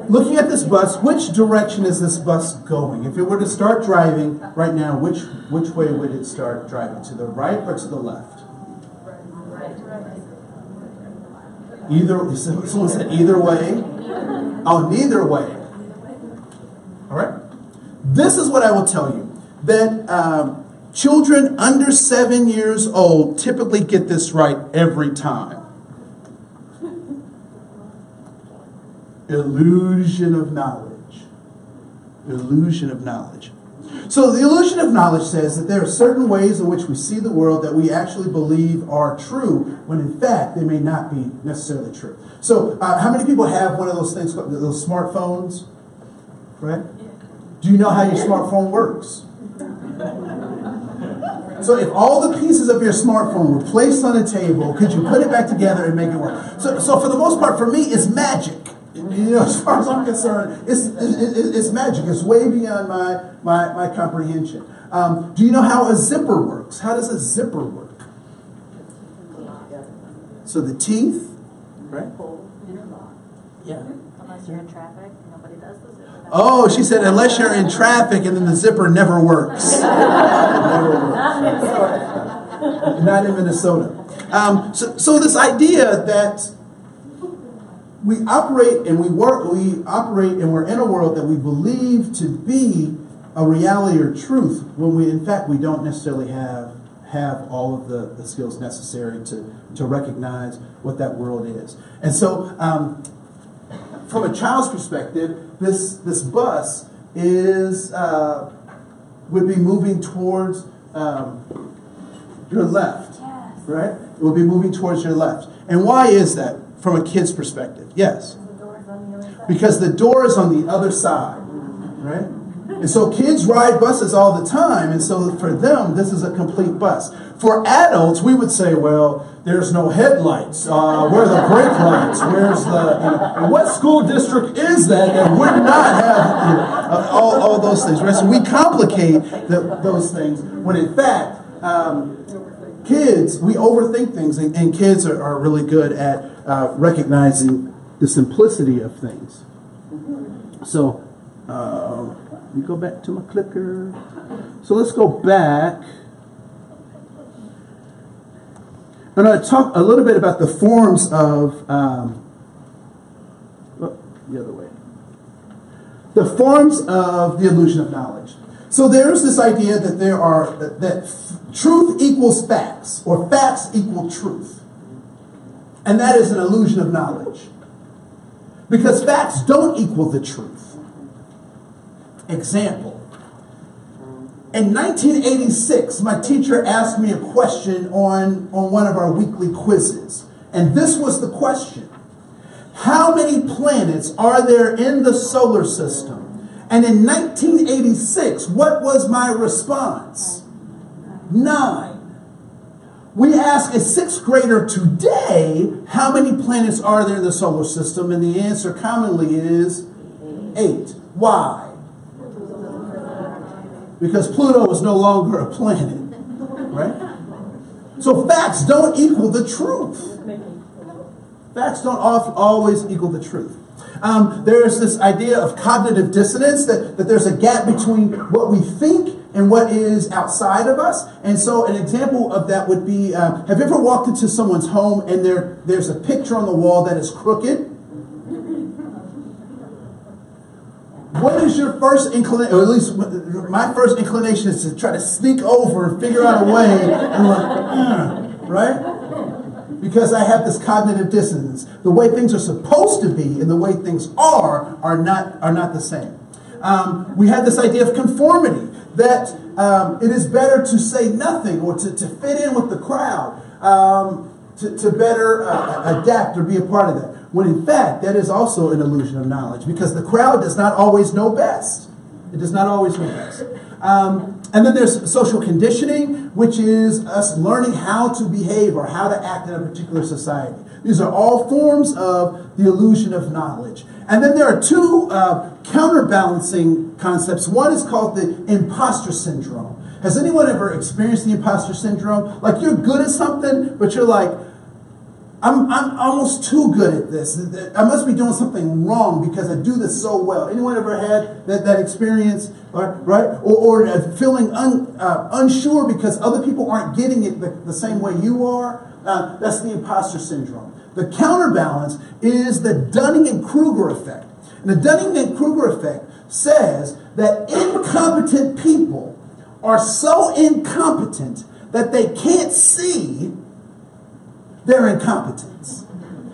looking at this bus, which direction is this bus going? If it were to start driving right now, which way would it start driving? To the right or to the left? Either. Someone said either way. Oh, neither way. All right. This is what I will tell you, that children under 7 years old typically get this right every time. Illusion of knowledge. Illusion of knowledge. So the illusion of knowledge says that there are certain ways in which we see the world that we actually believe are true, when in fact they may not be necessarily true. So how many people have one of those things, those smartphones? Right? Do you know how your smartphone works? So if all the pieces of your smartphone were placed on a table, could you put it back together and make it work? So for the most part, for me, it's magic. You know, as far as I'm concerned, it's magic. It's way beyond my comprehension. Do you know how a zipper works? How does a zipper work? So the teeth, right? Yeah. Unless you're in traffic, nobody does the zipper. Oh, she said, unless you're in traffic, and then the zipper never works. It never works. Not in Minnesota. Not in Minnesota. So this idea that we operate and we're in a world that we believe to be a reality or truth, when in fact we don't necessarily have all of the skills necessary to recognize what that world is. And so from a child's perspective, this bus would be moving towards your left, Yes. right? It would be moving towards your left. And why is that from a kid's perspective? Yes. Because the door is on the other side, right? And so kids ride buses all the time, and so for them, this is a complete bus. For adults, we would say, well, there's no headlights. Where are the brake lights? Where's the, and what school district is that would not have all those things, right? So we complicate those things when in fact, kids, we overthink things, and kids are really good at recognizing the simplicity of things. So, Let me go back to my clicker. So let's go back. I'm going to talk a little bit about the forms of, the other way. The forms of the illusion of knowledge. So there's this idea that truth equals facts, or facts equal truth. And that is an illusion of knowledge. Because facts don't equal the truth. Example. In 1986, my teacher asked me a question on one of our weekly quizzes. And this was the question. How many planets are there in the solar system? And in 1986, what was my response? 9. We ask a 6th grader today, how many planets are there in the solar system? And the answer commonly is 8. Why? Because Pluto is no longer a planet, right? So facts don't equal the truth. Facts don't always equal the truth. There is this idea of cognitive dissonance, that there's a gap between what we think and what is outside of us. And so an example of that would be, have you ever walked into someone's home and there's a picture on the wall that is crooked? What is your first inclination, or at least my first inclination is to try to sneak over and figure out a way, and right? Because I have this cognitive dissonance. The way things are supposed to be and the way things are not the same. We have this idea of conformity, that it is better to say nothing or to fit in with the crowd, to better adapt or be a part of that. When in fact, that is also an illusion of knowledge, because the crowd does not always know best. It does not always know best. And then there's social conditioning, which is us learning how to behave or how to act in a particular society. These are all forms of the illusion of knowledge. And then there are two counterbalancing concepts. One is called the imposter syndrome. Has anyone ever experienced the imposter syndrome? Like you're good at something, but you're like, I'm almost too good at this. I must be doing something wrong because I do this so well. Anyone ever had that experience, right? Or feeling unsure because other people aren't getting it the same way you are? That's the imposter syndrome. The counterbalance is the Dunning-Kruger effect. And the Dunning-Kruger effect says that incompetent people are so incompetent that they can't see their incompetence.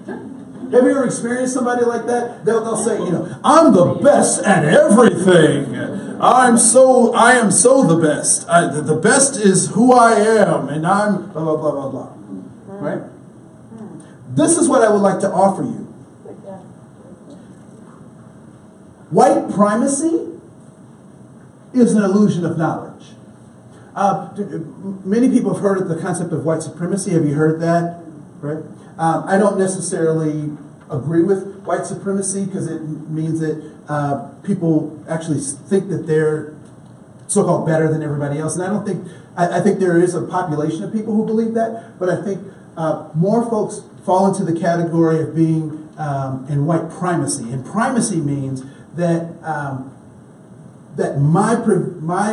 Have you ever experienced somebody like that? They'll say, I'm the best at everything. I am so the best. The best is who I am, and I'm blah, blah, blah, blah, blah. Right? This is what I would like to offer you. White primacy is an illusion of knowledge. Many people have heard of the concept of white supremacy. Have you heard that? Right? I don't necessarily agree with white supremacy because it means that people actually think that they're so-called better than everybody else. And I think there is a population of people who believe that, but I think more folks fall into the category of being in white primacy. And primacy means that that my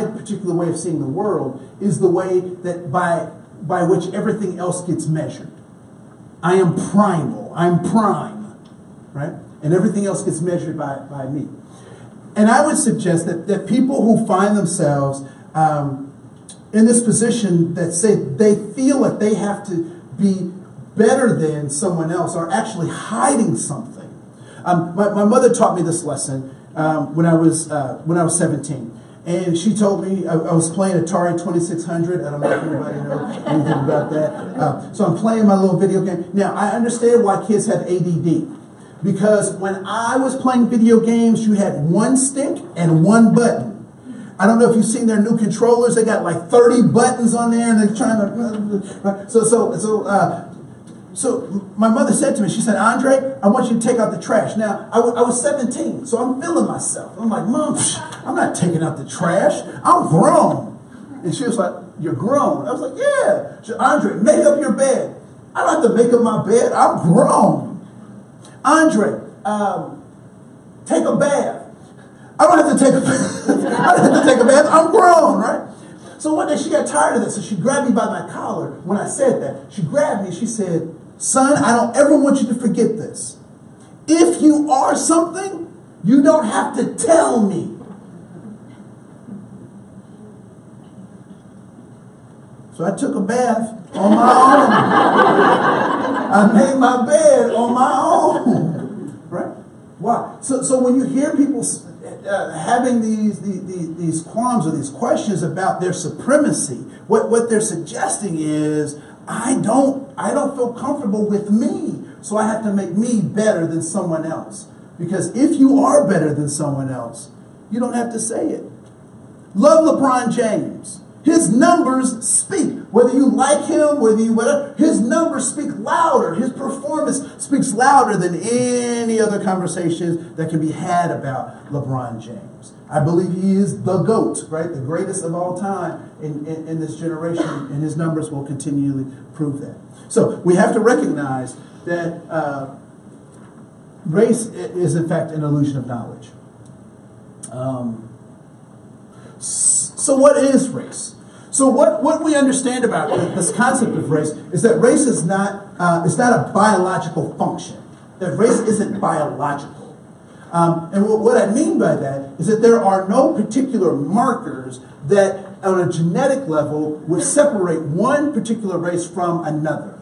particular way of seeing the world is the way that by which everything else gets measured. I am primal. I'm prime, right? And everything else gets measured by me. And I would suggest that people who find themselves in this position that say they feel like they have to be better than someone else are actually hiding something. My mother taught me this lesson when I was 17. And she told me, I was playing Atari 2600. I don't know if anybody knows anything about that. So I'm playing my little video game. Now, I understand why kids have ADD. Because when I was playing video games, you had one stick and one button. I don't know if you've seen their new controllers. They got like 30 buttons on there, and they're trying to... So my mother said to me, she said, Andre, I want you to take out the trash. Now, I was 17, so I'm feeling myself. I'm like, Mom, I'm not taking out the trash. I'm grown. And she was like, you're grown. I was like, yeah. She said, Andre, make up your bed. I don't have to make up my bed. I'm grown. Andre, take a bath. I don't have to take a bath. I didn't have to take a bath. I'm grown, right? So one day she got tired of this, so she grabbed me by my collar. When I said that, she grabbed me and she said, son, I don't ever want you to forget this. If you are something, you don't have to tell me. So I took a bath on my own. I made my bed on my own. Right? Why? So when you hear people having these qualms or these questions about their supremacy, what they're suggesting is, I don't feel comfortable with me, so I have to make me better than someone else. Because if you are better than someone else, you don't have to say it. Love LeBron James. His numbers speak. Whether you like him, whether you whatever, his numbers speak louder. His performance speaks louder than any other conversations that can be had about LeBron James. I believe he is the GOAT, right? The greatest of all time in this generation, and his numbers will continually prove that. So we have to recognize that race is in fact an illusion of knowledge. So what is race? So what we understand about this concept of race is that race is not it's not a biological function. That race isn't biological. And what I mean by that is that there are no particular markers that on a genetic level would separate one particular race from another.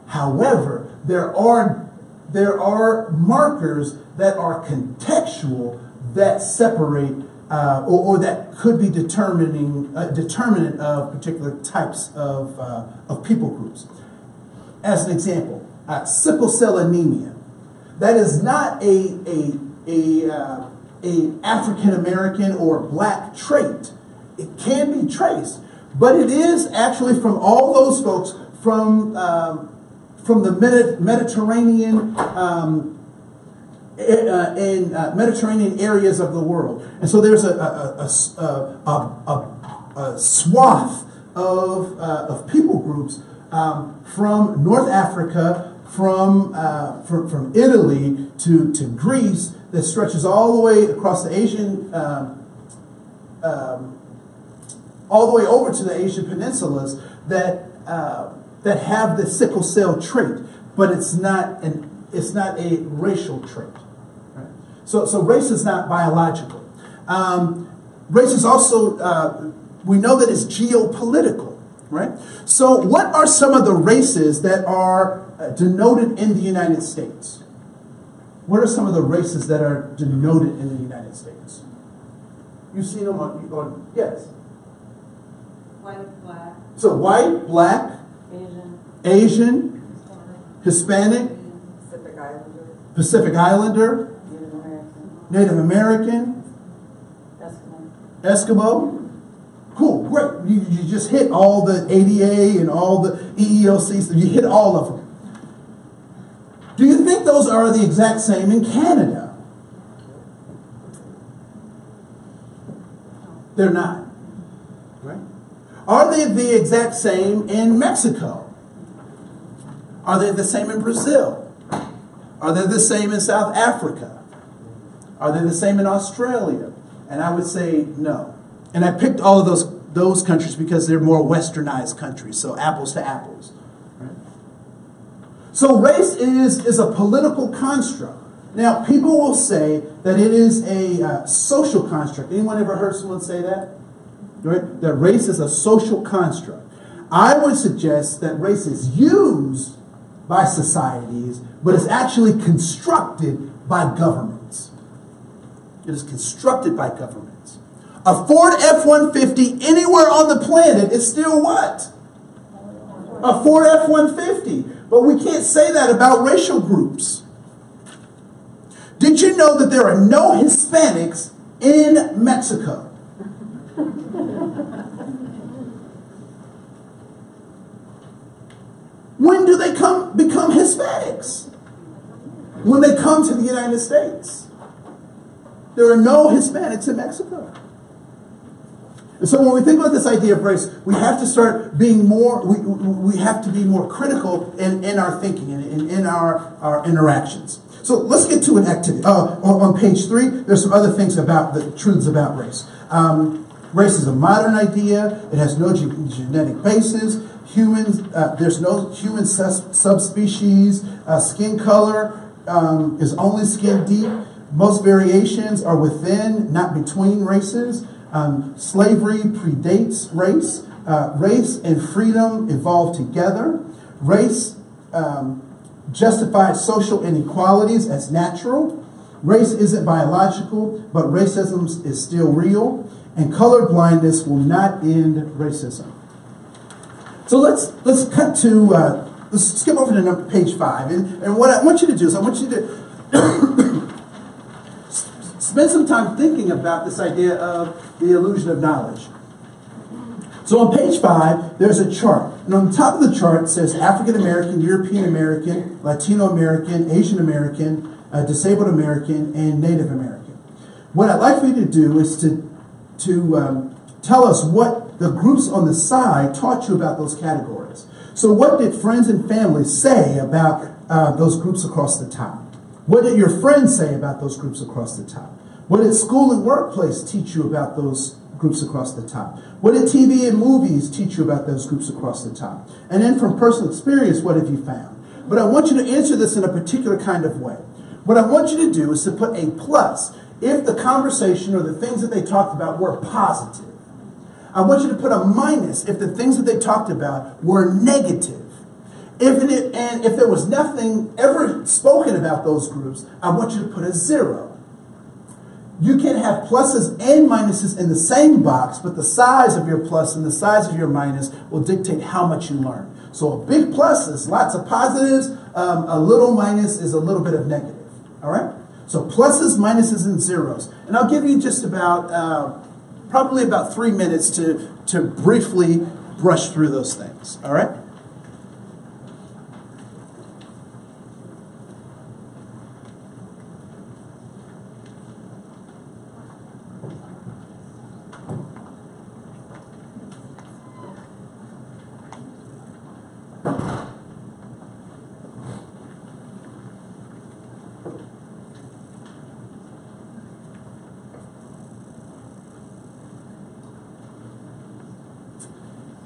However, there are markers that are contextual that separate or that could be determinant of particular types of people groups. As an example, sickle cell anemia. That is not a African American or black trait. It can be traced, but it is actually from all those folks from the Mediterranean. In Mediterranean areas of the world. And so there's a swath of people groups from North Africa, from Italy to Greece, that stretches all the way across the Asian, all the way over to the Asian peninsulas that have the sickle cell trait, but it's not a racial trait. Right? So race is not biological. Race is also, we know that it's geopolitical, right? So what are some of the races that are denoted in the United States? What are some of the races that are denoted in the United States? You've seen them on yes? White, black. So white, black, Asian, Hispanic, Pacific Islander, Native American, Eskimo. Cool, great. You just hit all the ADA and all the EEOC, so you hit all of them. Do you think those are the exact same in Canada? They're not. Right? Are they the exact same in Mexico? Are they the same in Brazil? Are they the same in South Africa? Are they the same in Australia? And I would say no. And I picked all of those countries because they're more westernized countries, so apples to apples. Right? So race is a political construct. Now, people will say that it is a social construct. Anyone ever heard someone say that? Right? That race is a social construct. I would suggest that race is used by societies, but it's actually constructed by governments. It is constructed by governments. A Ford F-150 anywhere on the planet is still what? A Ford F-150. But we can't say that about racial groups. Did you know that there are no Hispanics in Mexico? When do they become Hispanics? When they come to the United States. There are no Hispanics in Mexico. And so when we think about this idea of race, we have to start being more, we have to be more critical in our thinking and in our interactions. So let's get to an activity. On page 3, there's some other things about the truths about race. Race is a modern idea. It has no genetic basis. Humans, there's no human subspecies. Skin color is only skin deep. Most variations are within, not between races. Slavery predates race. Race and freedom evolved together. Race justifies social inequalities as natural. Race isn't biological, but racism is still real. And color blindness will not end racism. So let's cut to, let's skip over to page 5. And what I want you to do is I want you to spend some time thinking about this idea of the illusion of knowledge. So on page 5, there's a chart. And on the top of the chart it says African American, European American, Latino American, Asian American, Disabled American, and Native American. What I'd like for you to do is to tell us what the groups on the side taught you about those categories. So what did friends and family say about those groups across the top? What did your friends say about those groups across the top? What did school and workplace teach you about those groups across the top? What did TV and movies teach you about those groups across the top? And then from personal experience, what have you found? But I want you to answer this in a particular kind of way. What I want you to do is to put a plus if the conversation or the things that they talked about were positive. I want you to put a minus if the things that they talked about were negative. And if there was nothing ever spoken about those groups, I want you to put a 0. You can have pluses and minuses in the same box, but the size of your plus and the size of your minus will dictate how much you learn. So a big plus is lots of positives. A little minus is a little bit of negative. All right? So pluses, minuses, and zeros. And I'll give you just about, probably about 3 minutes to briefly brush through those things. All right?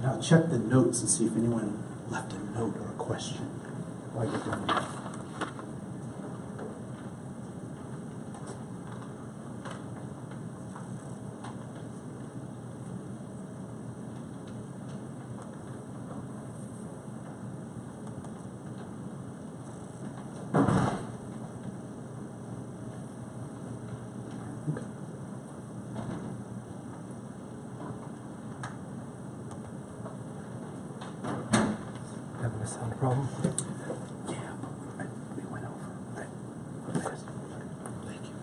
I'll check the notes and see if anyone left a note or a question while you're doing that. Having a sound problem? Yeah, we went over. Right. Thank you.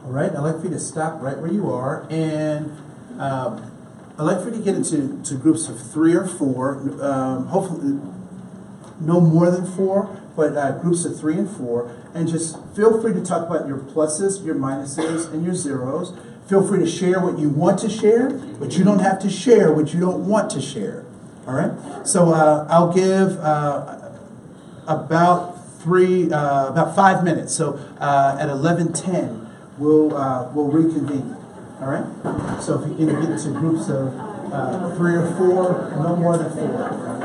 All right, I'd like for you to stop right where you are, and I'd like for you to get into groups of 3 or 4, hopefully no more than 4, but groups of 3 and 4, and just feel free to talk about your pluses, your minuses, and your zeros. Feel free to share what you want to share, but you don't have to share what you don't want to share. All right, so I'll give about 5 minutes. So at 11:10. We'll reconvene. All right. So if you can get into groups of 3 or 4, no more than 4.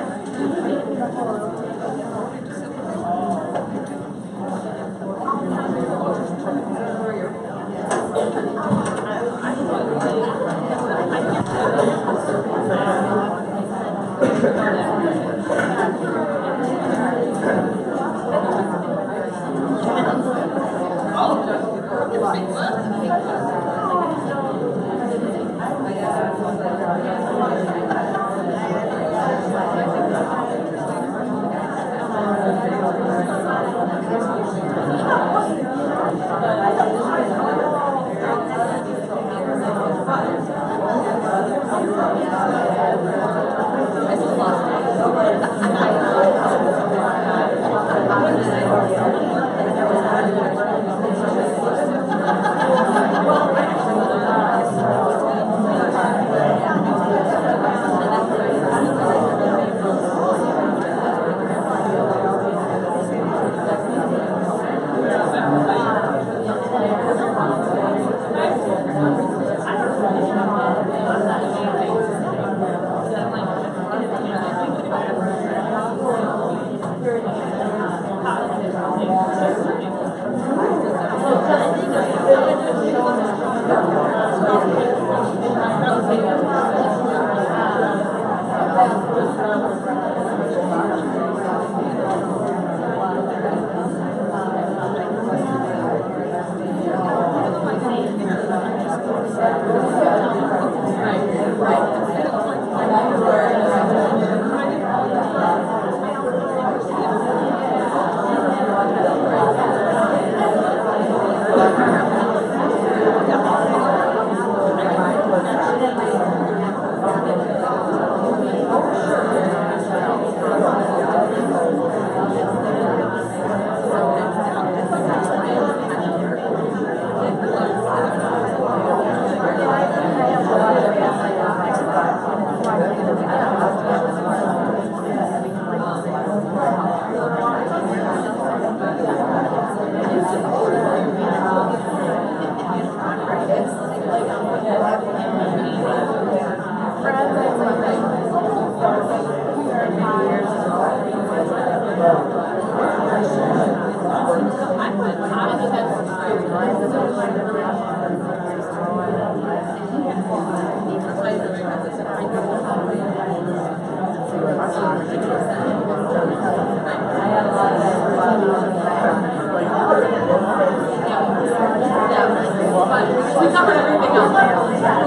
We covered everything else.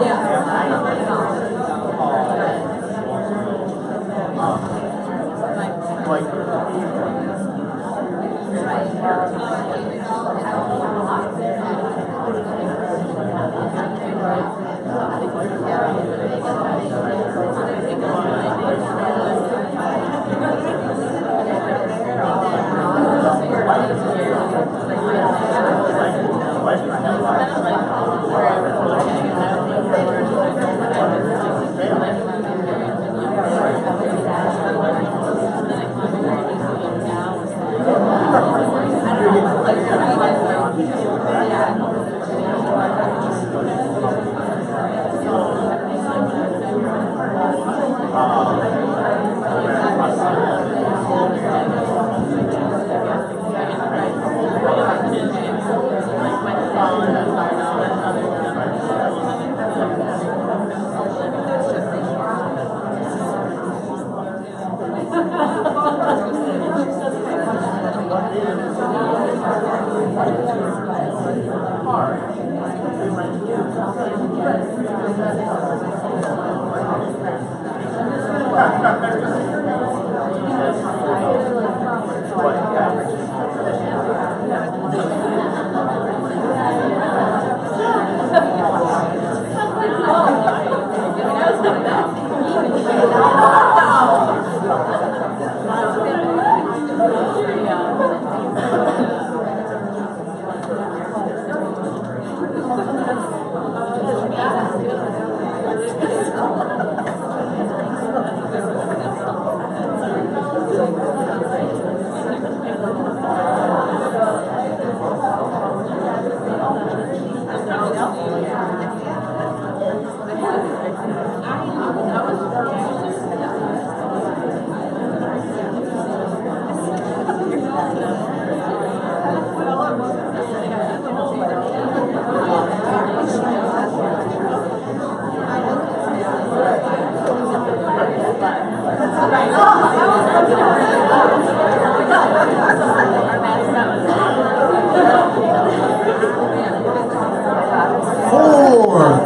Yeah.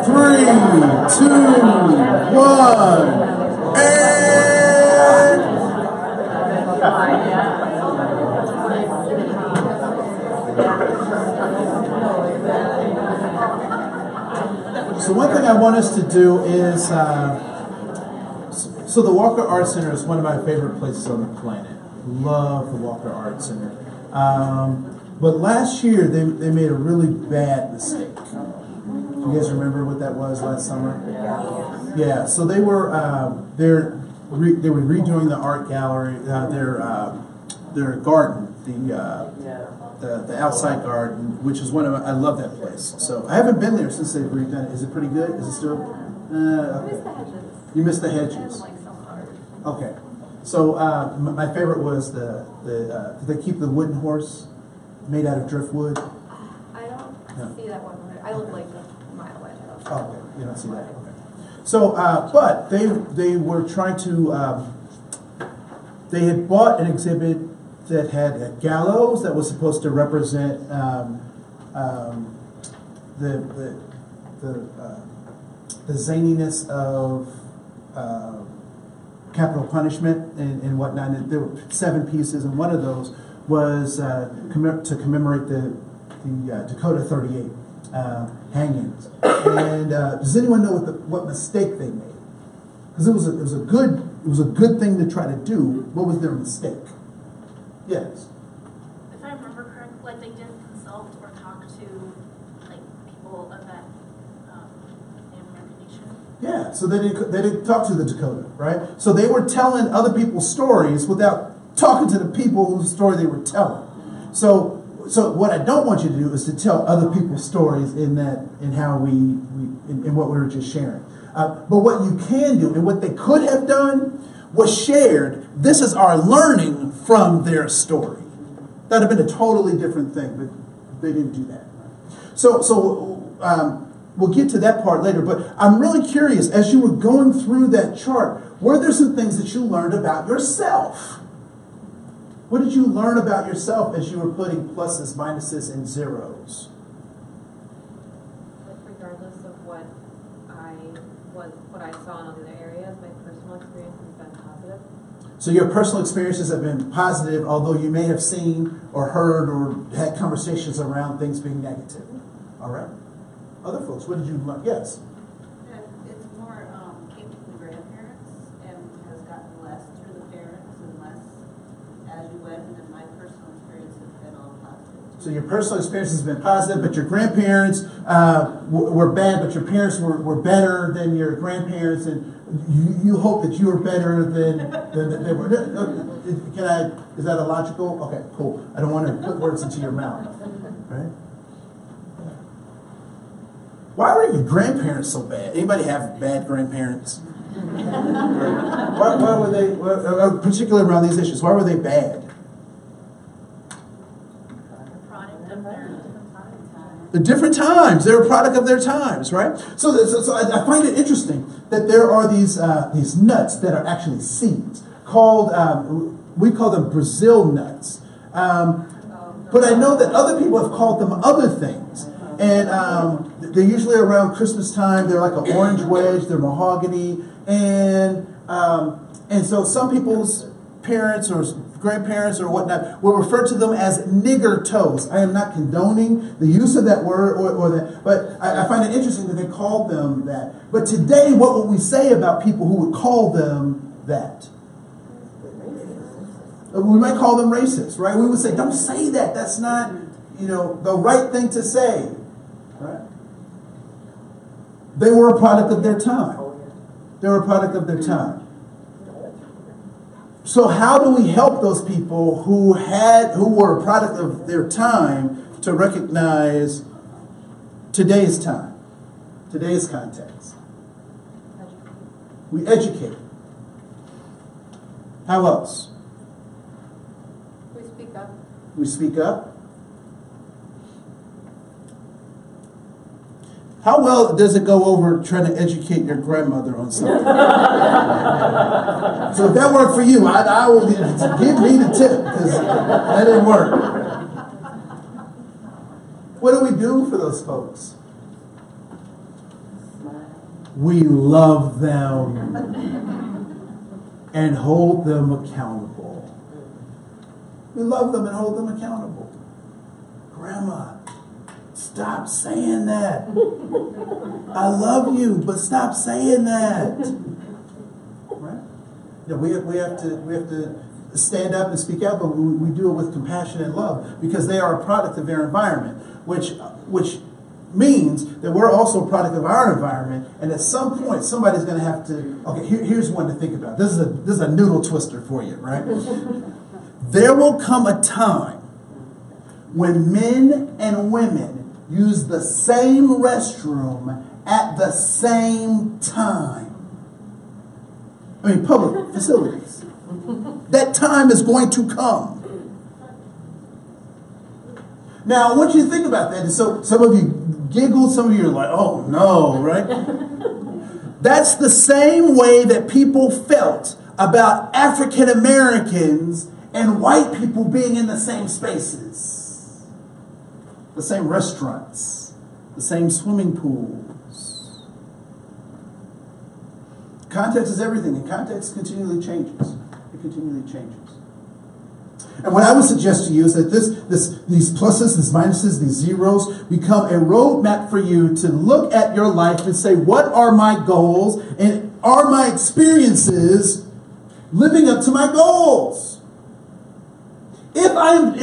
3, 2, 1, and so one thing I want us to do is, so the Walker Art Center is one of my favorite places on the planet. Love the Walker Art Center. But last year they made a really bad mistake. You guys remember what that was last summer? Yeah. So they were they were redoing the art gallery, their garden, the outside garden, which is one of I love that place. So I haven't been there since they've redone it. Is it pretty good? Is it still? Okay. You missed the hedges. Okay. So my favorite was did they keep the wooden horse made out of driftwood? I don't see that one. I live like a mile away. Oh, okay. You don't see that. Okay. So, but they were trying to. They had bought an exhibit that had a gallows that was supposed to represent the zaniness of capital punishment and whatnot. And there were 7 pieces, and one of those was to commemorate the Dakota 38 hangings. And does anyone know what mistake they made? Because it was a good thing to try to do. What was their mistake? Yes. If I remember correctly, like they didn't consult or talk to like people of that American nation. Yeah, so they didn't talk to the Dakota, right? So they were telling other people's stories without talking to the people whose story they were telling. So what I don't want you to do is to tell other people's stories in how in what we were just sharing. But what you can do and what they could have done was shared. This is our learning from their story. That'd have been a totally different thing, but they didn't do that. So we'll get to that part later. But I'm really curious, as you were going through that chart, were there some things that you learned about yourself? What did you learn about yourself as you were putting pluses, minuses, and zeros? Regardless of what I saw in other areas, my personal experience has been positive. So your personal experiences have been positive, although you may have seen or heard or had conversations around things being negative. All right. Other folks, what did you learn? Yes. It's more came from the grandparents and has gotten less through the parents and less as you went, and then my personal experience has been all positive. So your personal experience has been positive, but your grandparents were bad, but your parents were better than your grandparents, and you hope that you were better than they were. Is that illogical? Okay, cool. I don't want to put words into your mouth. Right? Why were your grandparents so bad? Anybody have bad grandparents? Why were they, particularly around these issues, why were they bad? The different times. They're a product of their times, right? So I find it interesting that there are these nuts that are actually seeds called, we call them Brazil nuts. But I know that other people have called them other things. And they're usually around Christmas time. They're like an orange wedge. They're mahogany. And so some people's parents or grandparents or whatnot will refer to them as nigger toes. I am not condoning the use of that word or that, but I find it interesting that they called them that. But today, what would we say about people who would call them that? We might call them racist, right? We would say, don't say that. That's not, the right thing to say. Right? They were a product of their time. They were a product of their time. So how do we help those people who were a product of their time to recognize today's time, today's context? We educate. How else? We speak up. We speak up. How well does it go over trying to educate your grandmother on something? So if that worked for you, I will give me the tip, because that didn't work. What do we do for those folks? we love them and hold them accountable. We love them and hold them accountable. Grandma, stop saying that. I love you, but stop saying that. Right? You know, we have to stand up and speak out, but we do it with compassion and love because they are a product of their environment, which means that we're also a product of our environment, and at some point somebody's going to have to. Okay, here's one to think about. This is a noodle twister for you, right? There will come a time when men and women use the same restroom at the same time. I mean, public facilities. That time is going to come. Now, I want you to think about that. And so some of you giggled, some of you are like, oh no, right? That's the same way that people felt about African Americans and white people being in the same spaces, the same restaurants, the same swimming pools. Context is everything, and context continually changes. It continually changes. And what I would suggest to you is that these pluses, these minuses, these zeros become a roadmap for you to look at your life and say, what are my goals and are my experiences living up to my goals? If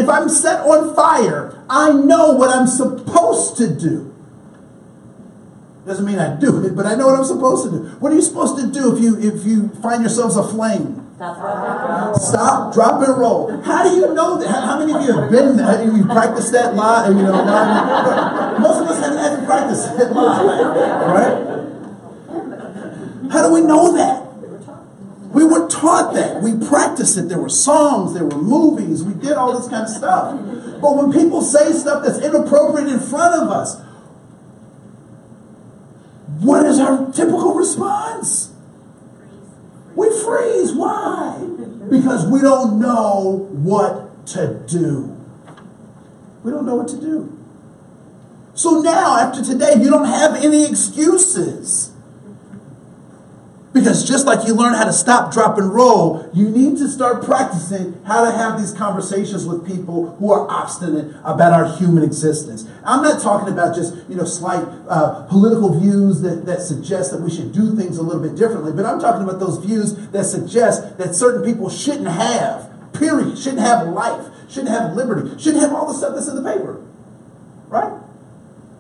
I'm set on fire, I know what I'm supposed to do. Doesn't mean I do it, but I know what I'm supposed to do. What are you supposed to do if you find yourselves aflame? Stop, drop, and roll. How do you know that? How many of you have been there? Have you practiced that live? You know, live? Most of us haven't practiced it live, right? How do we know that? We were taught that. We practiced it. There were songs, there were movies. We did all this kind of stuff. But when people say stuff that's inappropriate in front of us, what is our typical response? We freeze. Why? Because we don't know what to do. We don't know what to do. So now, after today, you don't have any excuses. Because just like you learn how to stop, drop, and roll, you need to start practicing how to have these conversations with people who are obstinate about our human existence. I'm not talking about just, slight political views that suggest that we should do things a little bit differently, but I'm talking about those views that suggest that certain people shouldn't have, period, shouldn't have life, shouldn't have liberty, shouldn't have all the stuff that's in the paper. Right?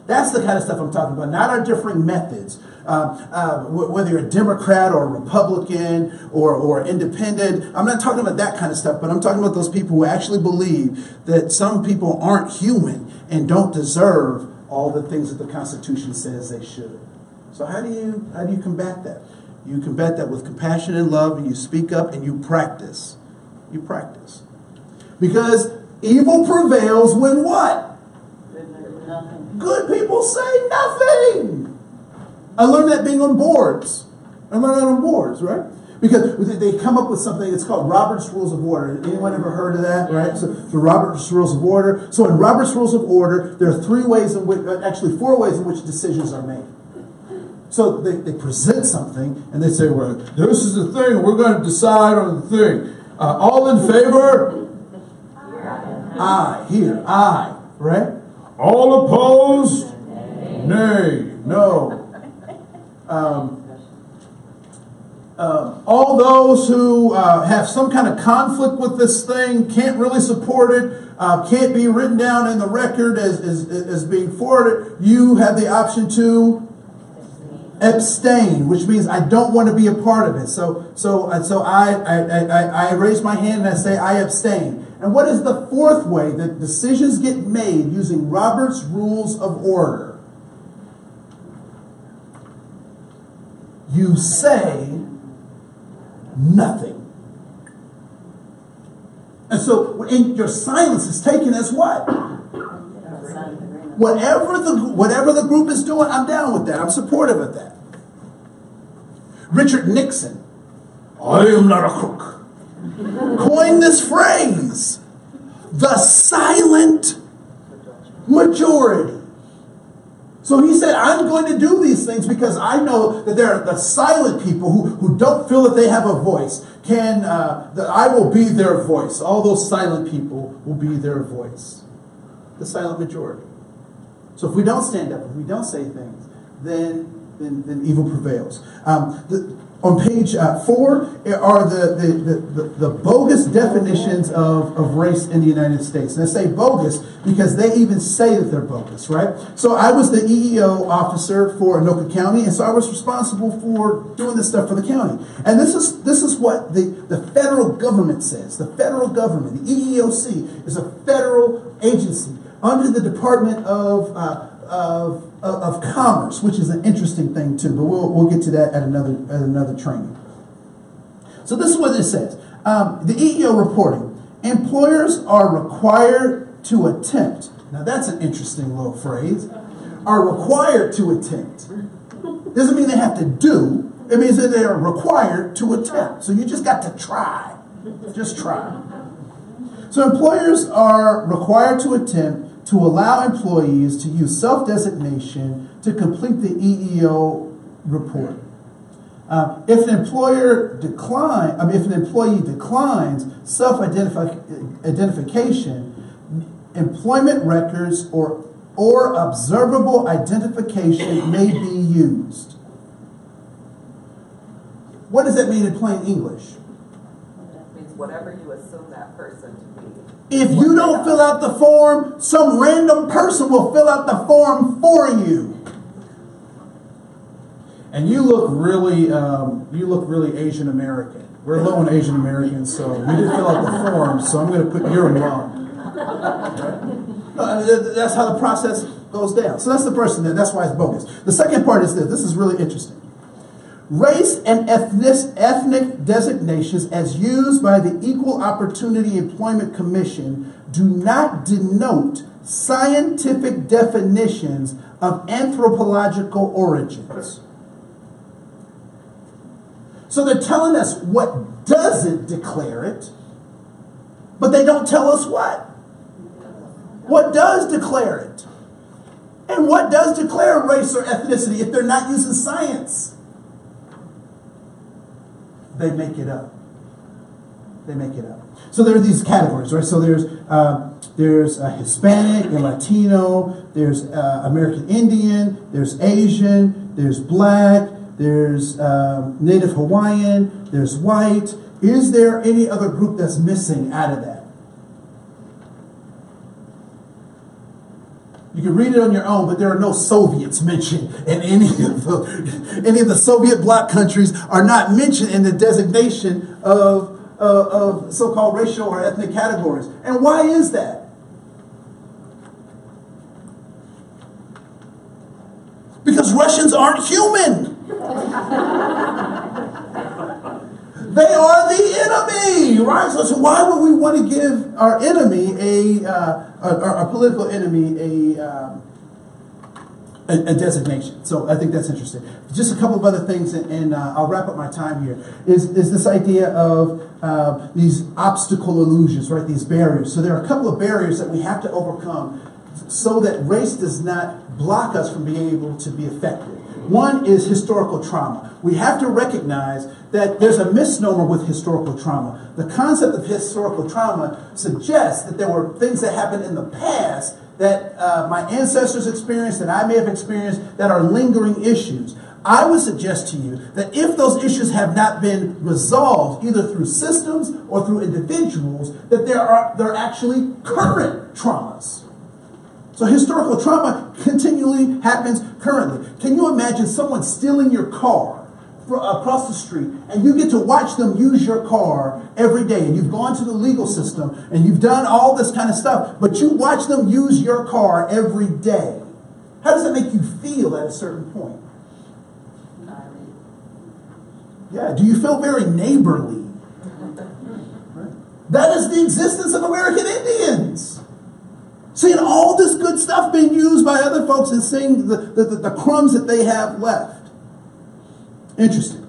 That's the kind of stuff I'm talking about, not our differing methods. Whether you're a Democrat or a Republican or independent, I'm not talking about that kind of stuff, but I'm talking about those people who actually believe that some people aren't human and don't deserve all the things that the Constitution says they should. So how do you combat that? You combat that with compassion and love, and you speak up and you practice. You practice. Because evil prevails when what? Good people say nothing. I learned that being on boards. I learned that on boards, right? Because they come up with something, it's called Robert's Rules of Order. Anyone ever heard of that, right? So Robert's Rules of Order. So in Robert's Rules of Order, there are 4 ways in which decisions are made. So they present something, and they say, well, this is the thing, we're going to decide on the thing. All in favor? Aye. Here, aye, right? All opposed? Nay. No. All those who have some kind of conflict with this thing, can't really support it, can't be written down in the record as being for it, you have the option to abstain, which means I don't want to be a part of it. So I raise my hand and I say I abstain. And what is the 4th way that decisions get made using Robert's Rules of Order? You say nothing. And so your silence is taken as what? Whatever the group is doing, I'm down with that. I'm supportive of that. Richard Nixon, I am not a crook, coined this phrase, the silent majority. So he said, I'm going to do these things because I know that there are the silent people who don't feel that they have a voice. That I will be their voice. All those silent people will be their voice. The silent majority. So if we don't stand up, if we don't say things, then evil prevails. On page 4 are the bogus definitions of race in the United States. And I say bogus because they even say that they're bogus, right? So I was the EEO officer for Anoka County, and so I was responsible for doing this stuff for the county. And this is what the federal government says. The federal government, the EEOC, is a federal agency under the Department of Commerce, which is an interesting thing too, but we'll get to that at another training. So this is what it says. The EEO reporting. Employers are required to attempt. Now that's an interesting little phrase. Are required to attempt. Doesn't mean they have to do. It means that they are required to attempt. So you just got to try. Just try. So employers are required to attempt to allow employees to use self-designation to complete the EEO report. If an employee declines self-identification, employment records or observable identification may be used. What does that mean in plain English? That means whatever you assume that person to be. If you don't fill out the form, some random person will fill out the form for you. And you look really Asian American. We're low on Asian Americans, so we didn't fill out the form, so I'm going to put your mom. That's how the process goes down. So that's the first thing. That's why it's bogus. The second part is this. This is really interesting. Race and ethnic designations as used by the Equal Opportunity Employment Commission do not denote scientific definitions of anthropological origins. So they're telling us what doesn't declare it, but they don't tell us what. What does declare it? And what does declare race or ethnicity if they're not using science? They make it up. They make it up. So there are these categories, right? So there's Hispanic and Latino. There's American Indian. There's Asian. There's Black. There's Native Hawaiian. There's white. Is there any other group that's missing out of that? You can read it on your own, but there are no Soviets mentioned in any of the Soviet bloc countries are not mentioned in the designation of so-called racial or ethnic categories. And why is that? Because Russians aren't human. They are the enemy, right? So why would we want to give our enemy our political enemy a designation? So I think that's interesting. Just a couple of other things, and I'll wrap up my time here. Is this idea of these obstacle illusions, right? These barriers. So there are a couple of barriers that we have to overcome so that race does not block us from being able to be effective. One is historical trauma. We have to recognize that there's a misnomer with historical trauma. The concept of historical trauma suggests that there were things that happened in the past that my ancestors experienced, that I may have experienced, that are lingering issues. I would suggest to you that if those issues have not been resolved, either through systems or through individuals, that they're actually current traumas. So historical trauma continually happens currently. Can you imagine someone stealing your car across the street and you get to watch them use your car every day, and you've gone to the legal system and you've done all this kind of stuff, but you watch them use your car every day? How does that make you feel at a certain point? Yeah, do you feel very neighborly? Right? That is the existence of American Indians. Seeing all this good stuff being used by other folks and seeing the crumbs that they have left. Interesting.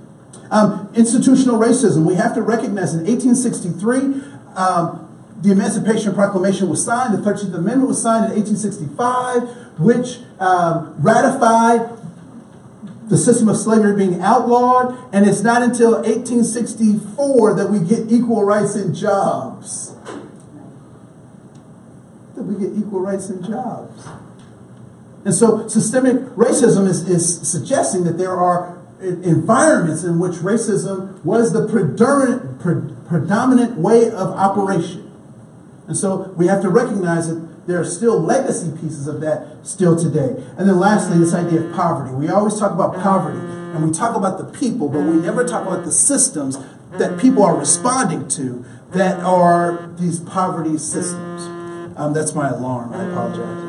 Institutional racism. We have to recognize in 1863, the Emancipation Proclamation was signed, the 13th Amendment was signed in 1865, which ratified the system of slavery being outlawed, and it's not until 1864 that we get equal rights in jobs. That we get equal rights in jobs. And so systemic racism is suggesting that there are environments in which racism was the predominant way of operation. And so we have to recognize that there are still legacy pieces of that still today. And then lastly, this idea of poverty. We always talk about poverty, and we talk about the people, but we never talk about the systems that people are responding to that are these poverty systems. That's my alarm. I apologize.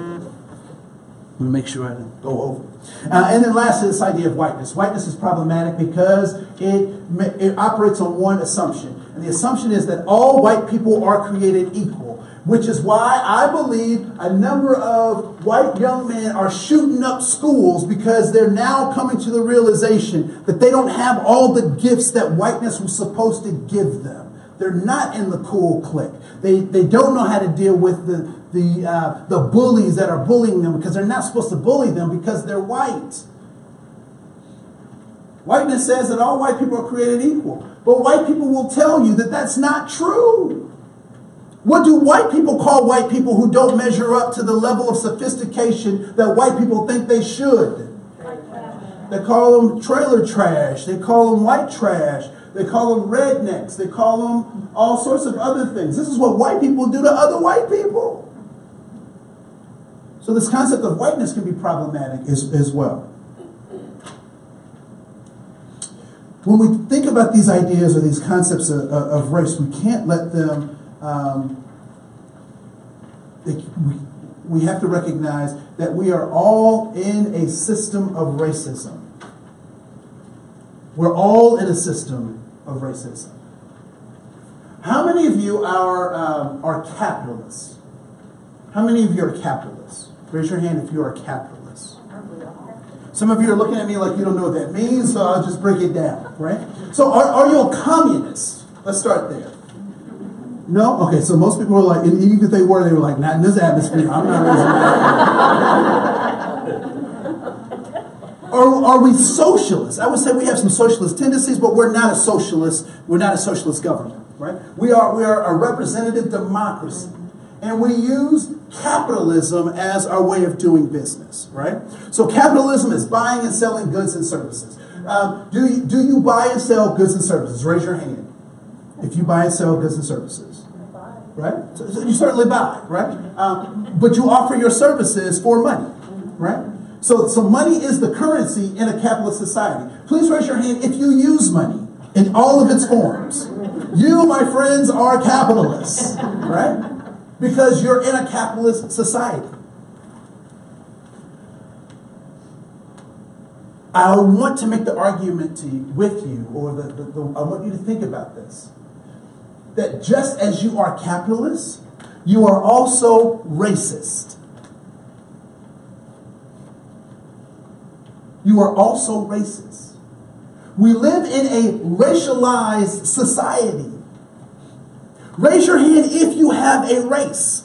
Let me make sure I don't go over. And then lastly, this idea of whiteness. Whiteness is problematic because it operates on one assumption. And the assumption is that all white people are created equal, which is why I believe a number of white young men are shooting up schools, because they're now coming to the realization that they don't have all the gifts that whiteness was supposed to give them. They're not in the cool clique. They don't know how to deal with the bullies that are bullying them, because they're not supposed to bully them because they're white. Whiteness says that all white people are created equal. But white people will tell you that that's not true. What do white people call white people who don't measure up to the level of sophistication that white people think they should? They call them trailer trash. They call them white trash. They call them rednecks. They call them all sorts of other things. This is what white people do to other white people. So this concept of whiteness can be problematic as well. When we think about these ideas or these concepts of race, we can't let them, we have to recognize that we are all in a system of racism. We're all in a system of racism. How many of you are capitalists? How many of you are capitalists? Raise your hand if you are a capitalist. Some of you are looking at me like you don't know what that means, so I'll just break it down, right? So are you a communist? Let's start there. No? Okay, so most people are like, and even if they were like, not in this atmosphere, I'm not raising. Are we socialists? I would say we have some socialist tendencies, but we're not a socialist. We're not a socialist government, right? We are a representative democracy. And we use capitalism as our way of doing business, right? So capitalism is buying and selling goods and services. Do you buy and sell goods and services? Raise your hand if you buy and sell goods and services. Right? So you certainly buy, right? But you offer your services for money, right? So money is the currency in a capitalist society. Please raise your hand if you use money in all of its forms. You, my friends, are capitalists, right? Because you're in a capitalist society. I want to make the argument with you, or I want you to think about this, that just as you are capitalist, you are also racist. You are also racist. We live in a racialized society. Raise your hand if you have a race.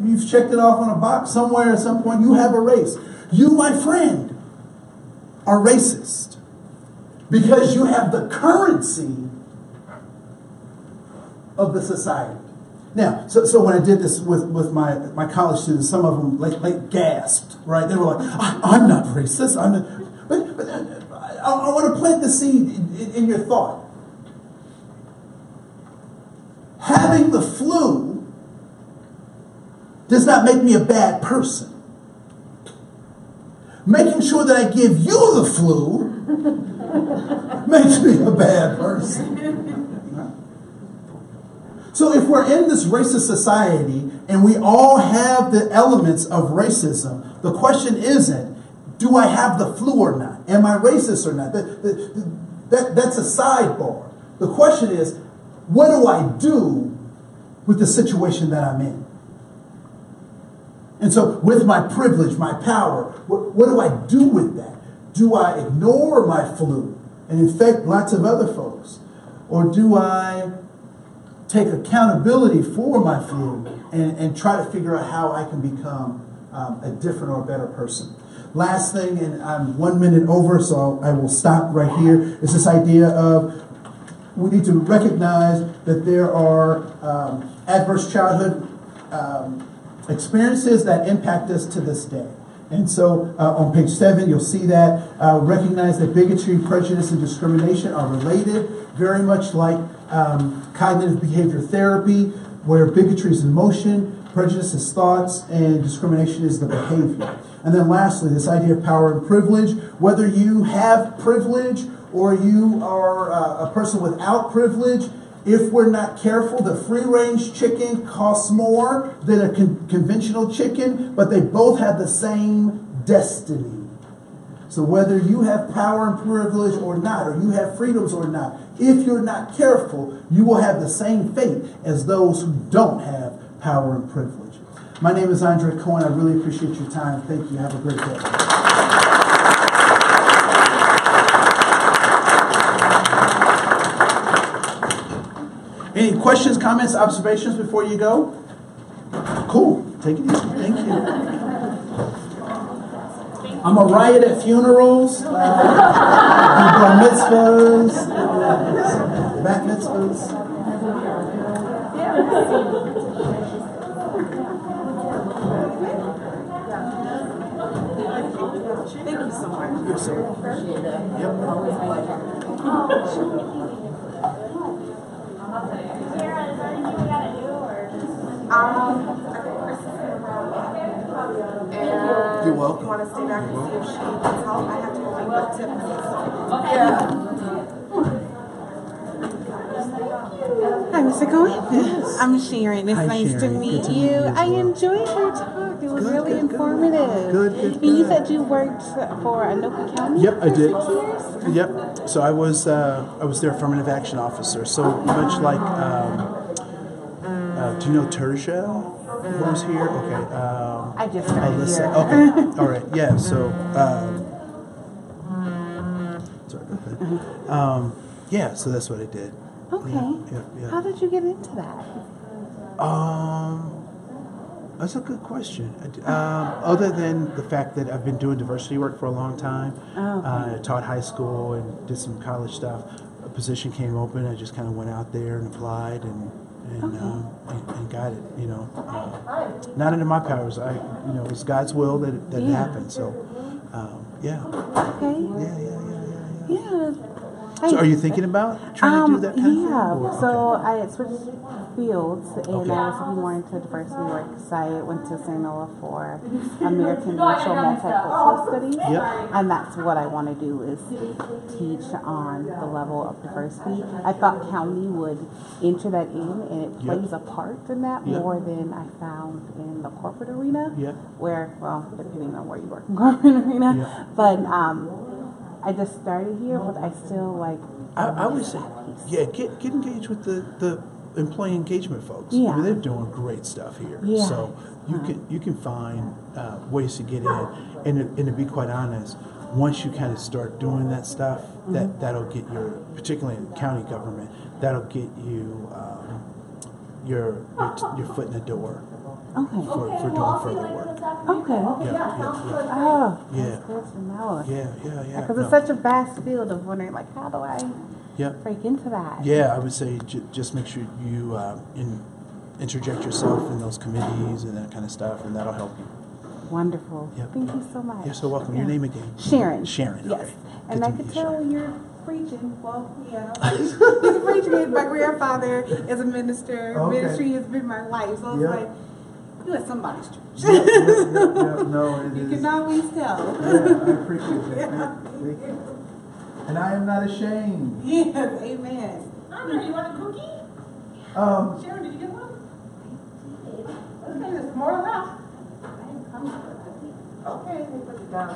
You've checked it off on a box somewhere at some point. You have a race. You, my friend, are racist because you have the currency of the society. Now, so when I did this with my college students, some of them like gasped, right? They were like, I'm not racist. But I want to plant the seed in your thought. Having the flu does not make me a bad person. Making sure that I give you the flu makes me a bad person. Right? So if we're in this racist society and we all have the elements of racism, the question isn't, do I have the flu or not? Am I racist or not? That's a sidebar. The question is, what do I do with the situation that I'm in? And so with my privilege, my power, what do I do with that? Do I ignore my flu and infect lots of other folks? Or do I take accountability for my fear and try to figure out how I can become a different or a better person. Last thing, and I'm 1 minute over, so I will stop right here, is this idea of we need to recognize that there are adverse childhood experiences that impact us to this day. And so on page 7, you'll see that recognize that bigotry, prejudice, and discrimination are related, very much like cognitive behavior therapy, where bigotry is emotion, prejudice is thoughts, and discrimination is the behavior. And then lastly, this idea of power and privilege, whether you have privilege or you are a person without privilege, if we're not careful, the free-range chicken costs more than a conventional chicken, but they both have the same destiny. So whether you have power and privilege or not, or you have freedoms or not, if you're not careful, you will have the same fate as those who don't have power and privilege. My name is Andre Koen. I really appreciate your time. Thank you. Have a great day. Any questions, comments, observations before you go? Cool. Take it easy. Thank you. I'm a riot at funerals, bar mitzvahs, bat mitzvahs. Thank you so much. Yes, sir. Appreciate it. Yep. Always a pleasure. You're welcome. Want to stay back and see if she needs help? I have to go with Tiffany. Hi, Mr. Koen. I'm Sharon. It's Hi, nice Sharon. to Good meet to meet you. you as I well. enjoyed your talk. It was really informative. Good. And you said you worked for Anoka County. Yep, I for did. 6 years? Yep. So I was their affirmative action officer. So much like, do you know Tertia? Who was here? Okay. I just started Alyssa. here. Okay. All right. Yeah. So. Sorry about that. Yeah. So that's what I did. Okay. Yeah. How did you get into that? That's a good question. Other than the fact that I've been doing diversity work for a long time, I taught high school and did some college stuff. A position came open. I just kind of went out there and applied and got it. You know, not under my powers. It was God's will that it happened. So, yeah. Okay. Yeah. So are you thinking about trying to do that kind of thing? Yeah, so I switched fields and I was looking more into diversity work because I went to St. Nola for American Racial Multicultural Studies. Yep. And that's what I want to do is teach on the level of diversity. I thought county would enter that in and it plays a part in that more than I found in the corporate arena. Where, well, depending on where you work in corporate arena. But I just started here, but I still like. I would say, get engaged with the employee engagement folks. Yeah. I mean, they're doing great stuff here. Yeah. So you can find ways to get in, and to be quite honest, once you kind of start doing that stuff, that'll get your, particularly in county government, that'll get you your foot in the door. Okay. For doing further work. Okay. Oh. Yeah. That's good to know. Yeah. Because it's such a vast field of wondering, like, how do I Yeah. break into that? Yeah, I would say just make sure you interject yourself in those committees and that kind of stuff, and that'll help you. Wonderful. Yep. Thank you so much. You're so welcome. Your name again? Sharon. Sharon. Yes. Okay. And Good I to could meet you, tell Sharon. you're preaching. Well, you're preaching. My grandfather is a minister. Okay. Ministry has been my life. So it's like, you at somebody's church. No, it You is. can always tell. Yeah, I appreciate that. Thank you. And I am not ashamed. Yes, amen. Andre, you want a cookie? Sharon, did you get one? Okay, there's more left. Okay, let me put it down.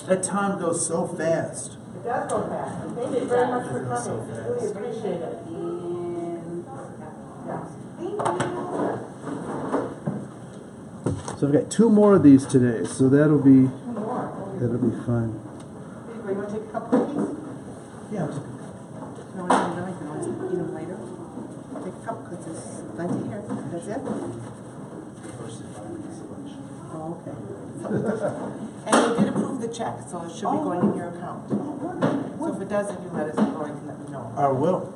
That time goes so fast. It does go fast. Thank you very much for coming. Really appreciate it. So I've got 2 more of these today, so that'll be fun. You want to take a couple of these? Yeah. No, I can always eat them later. Take a couple, because there's plenty here. That's it? Oh, okay. And they did approve the check, so it should be going in your account. So if it doesn't, you let us know, and let me know. I will.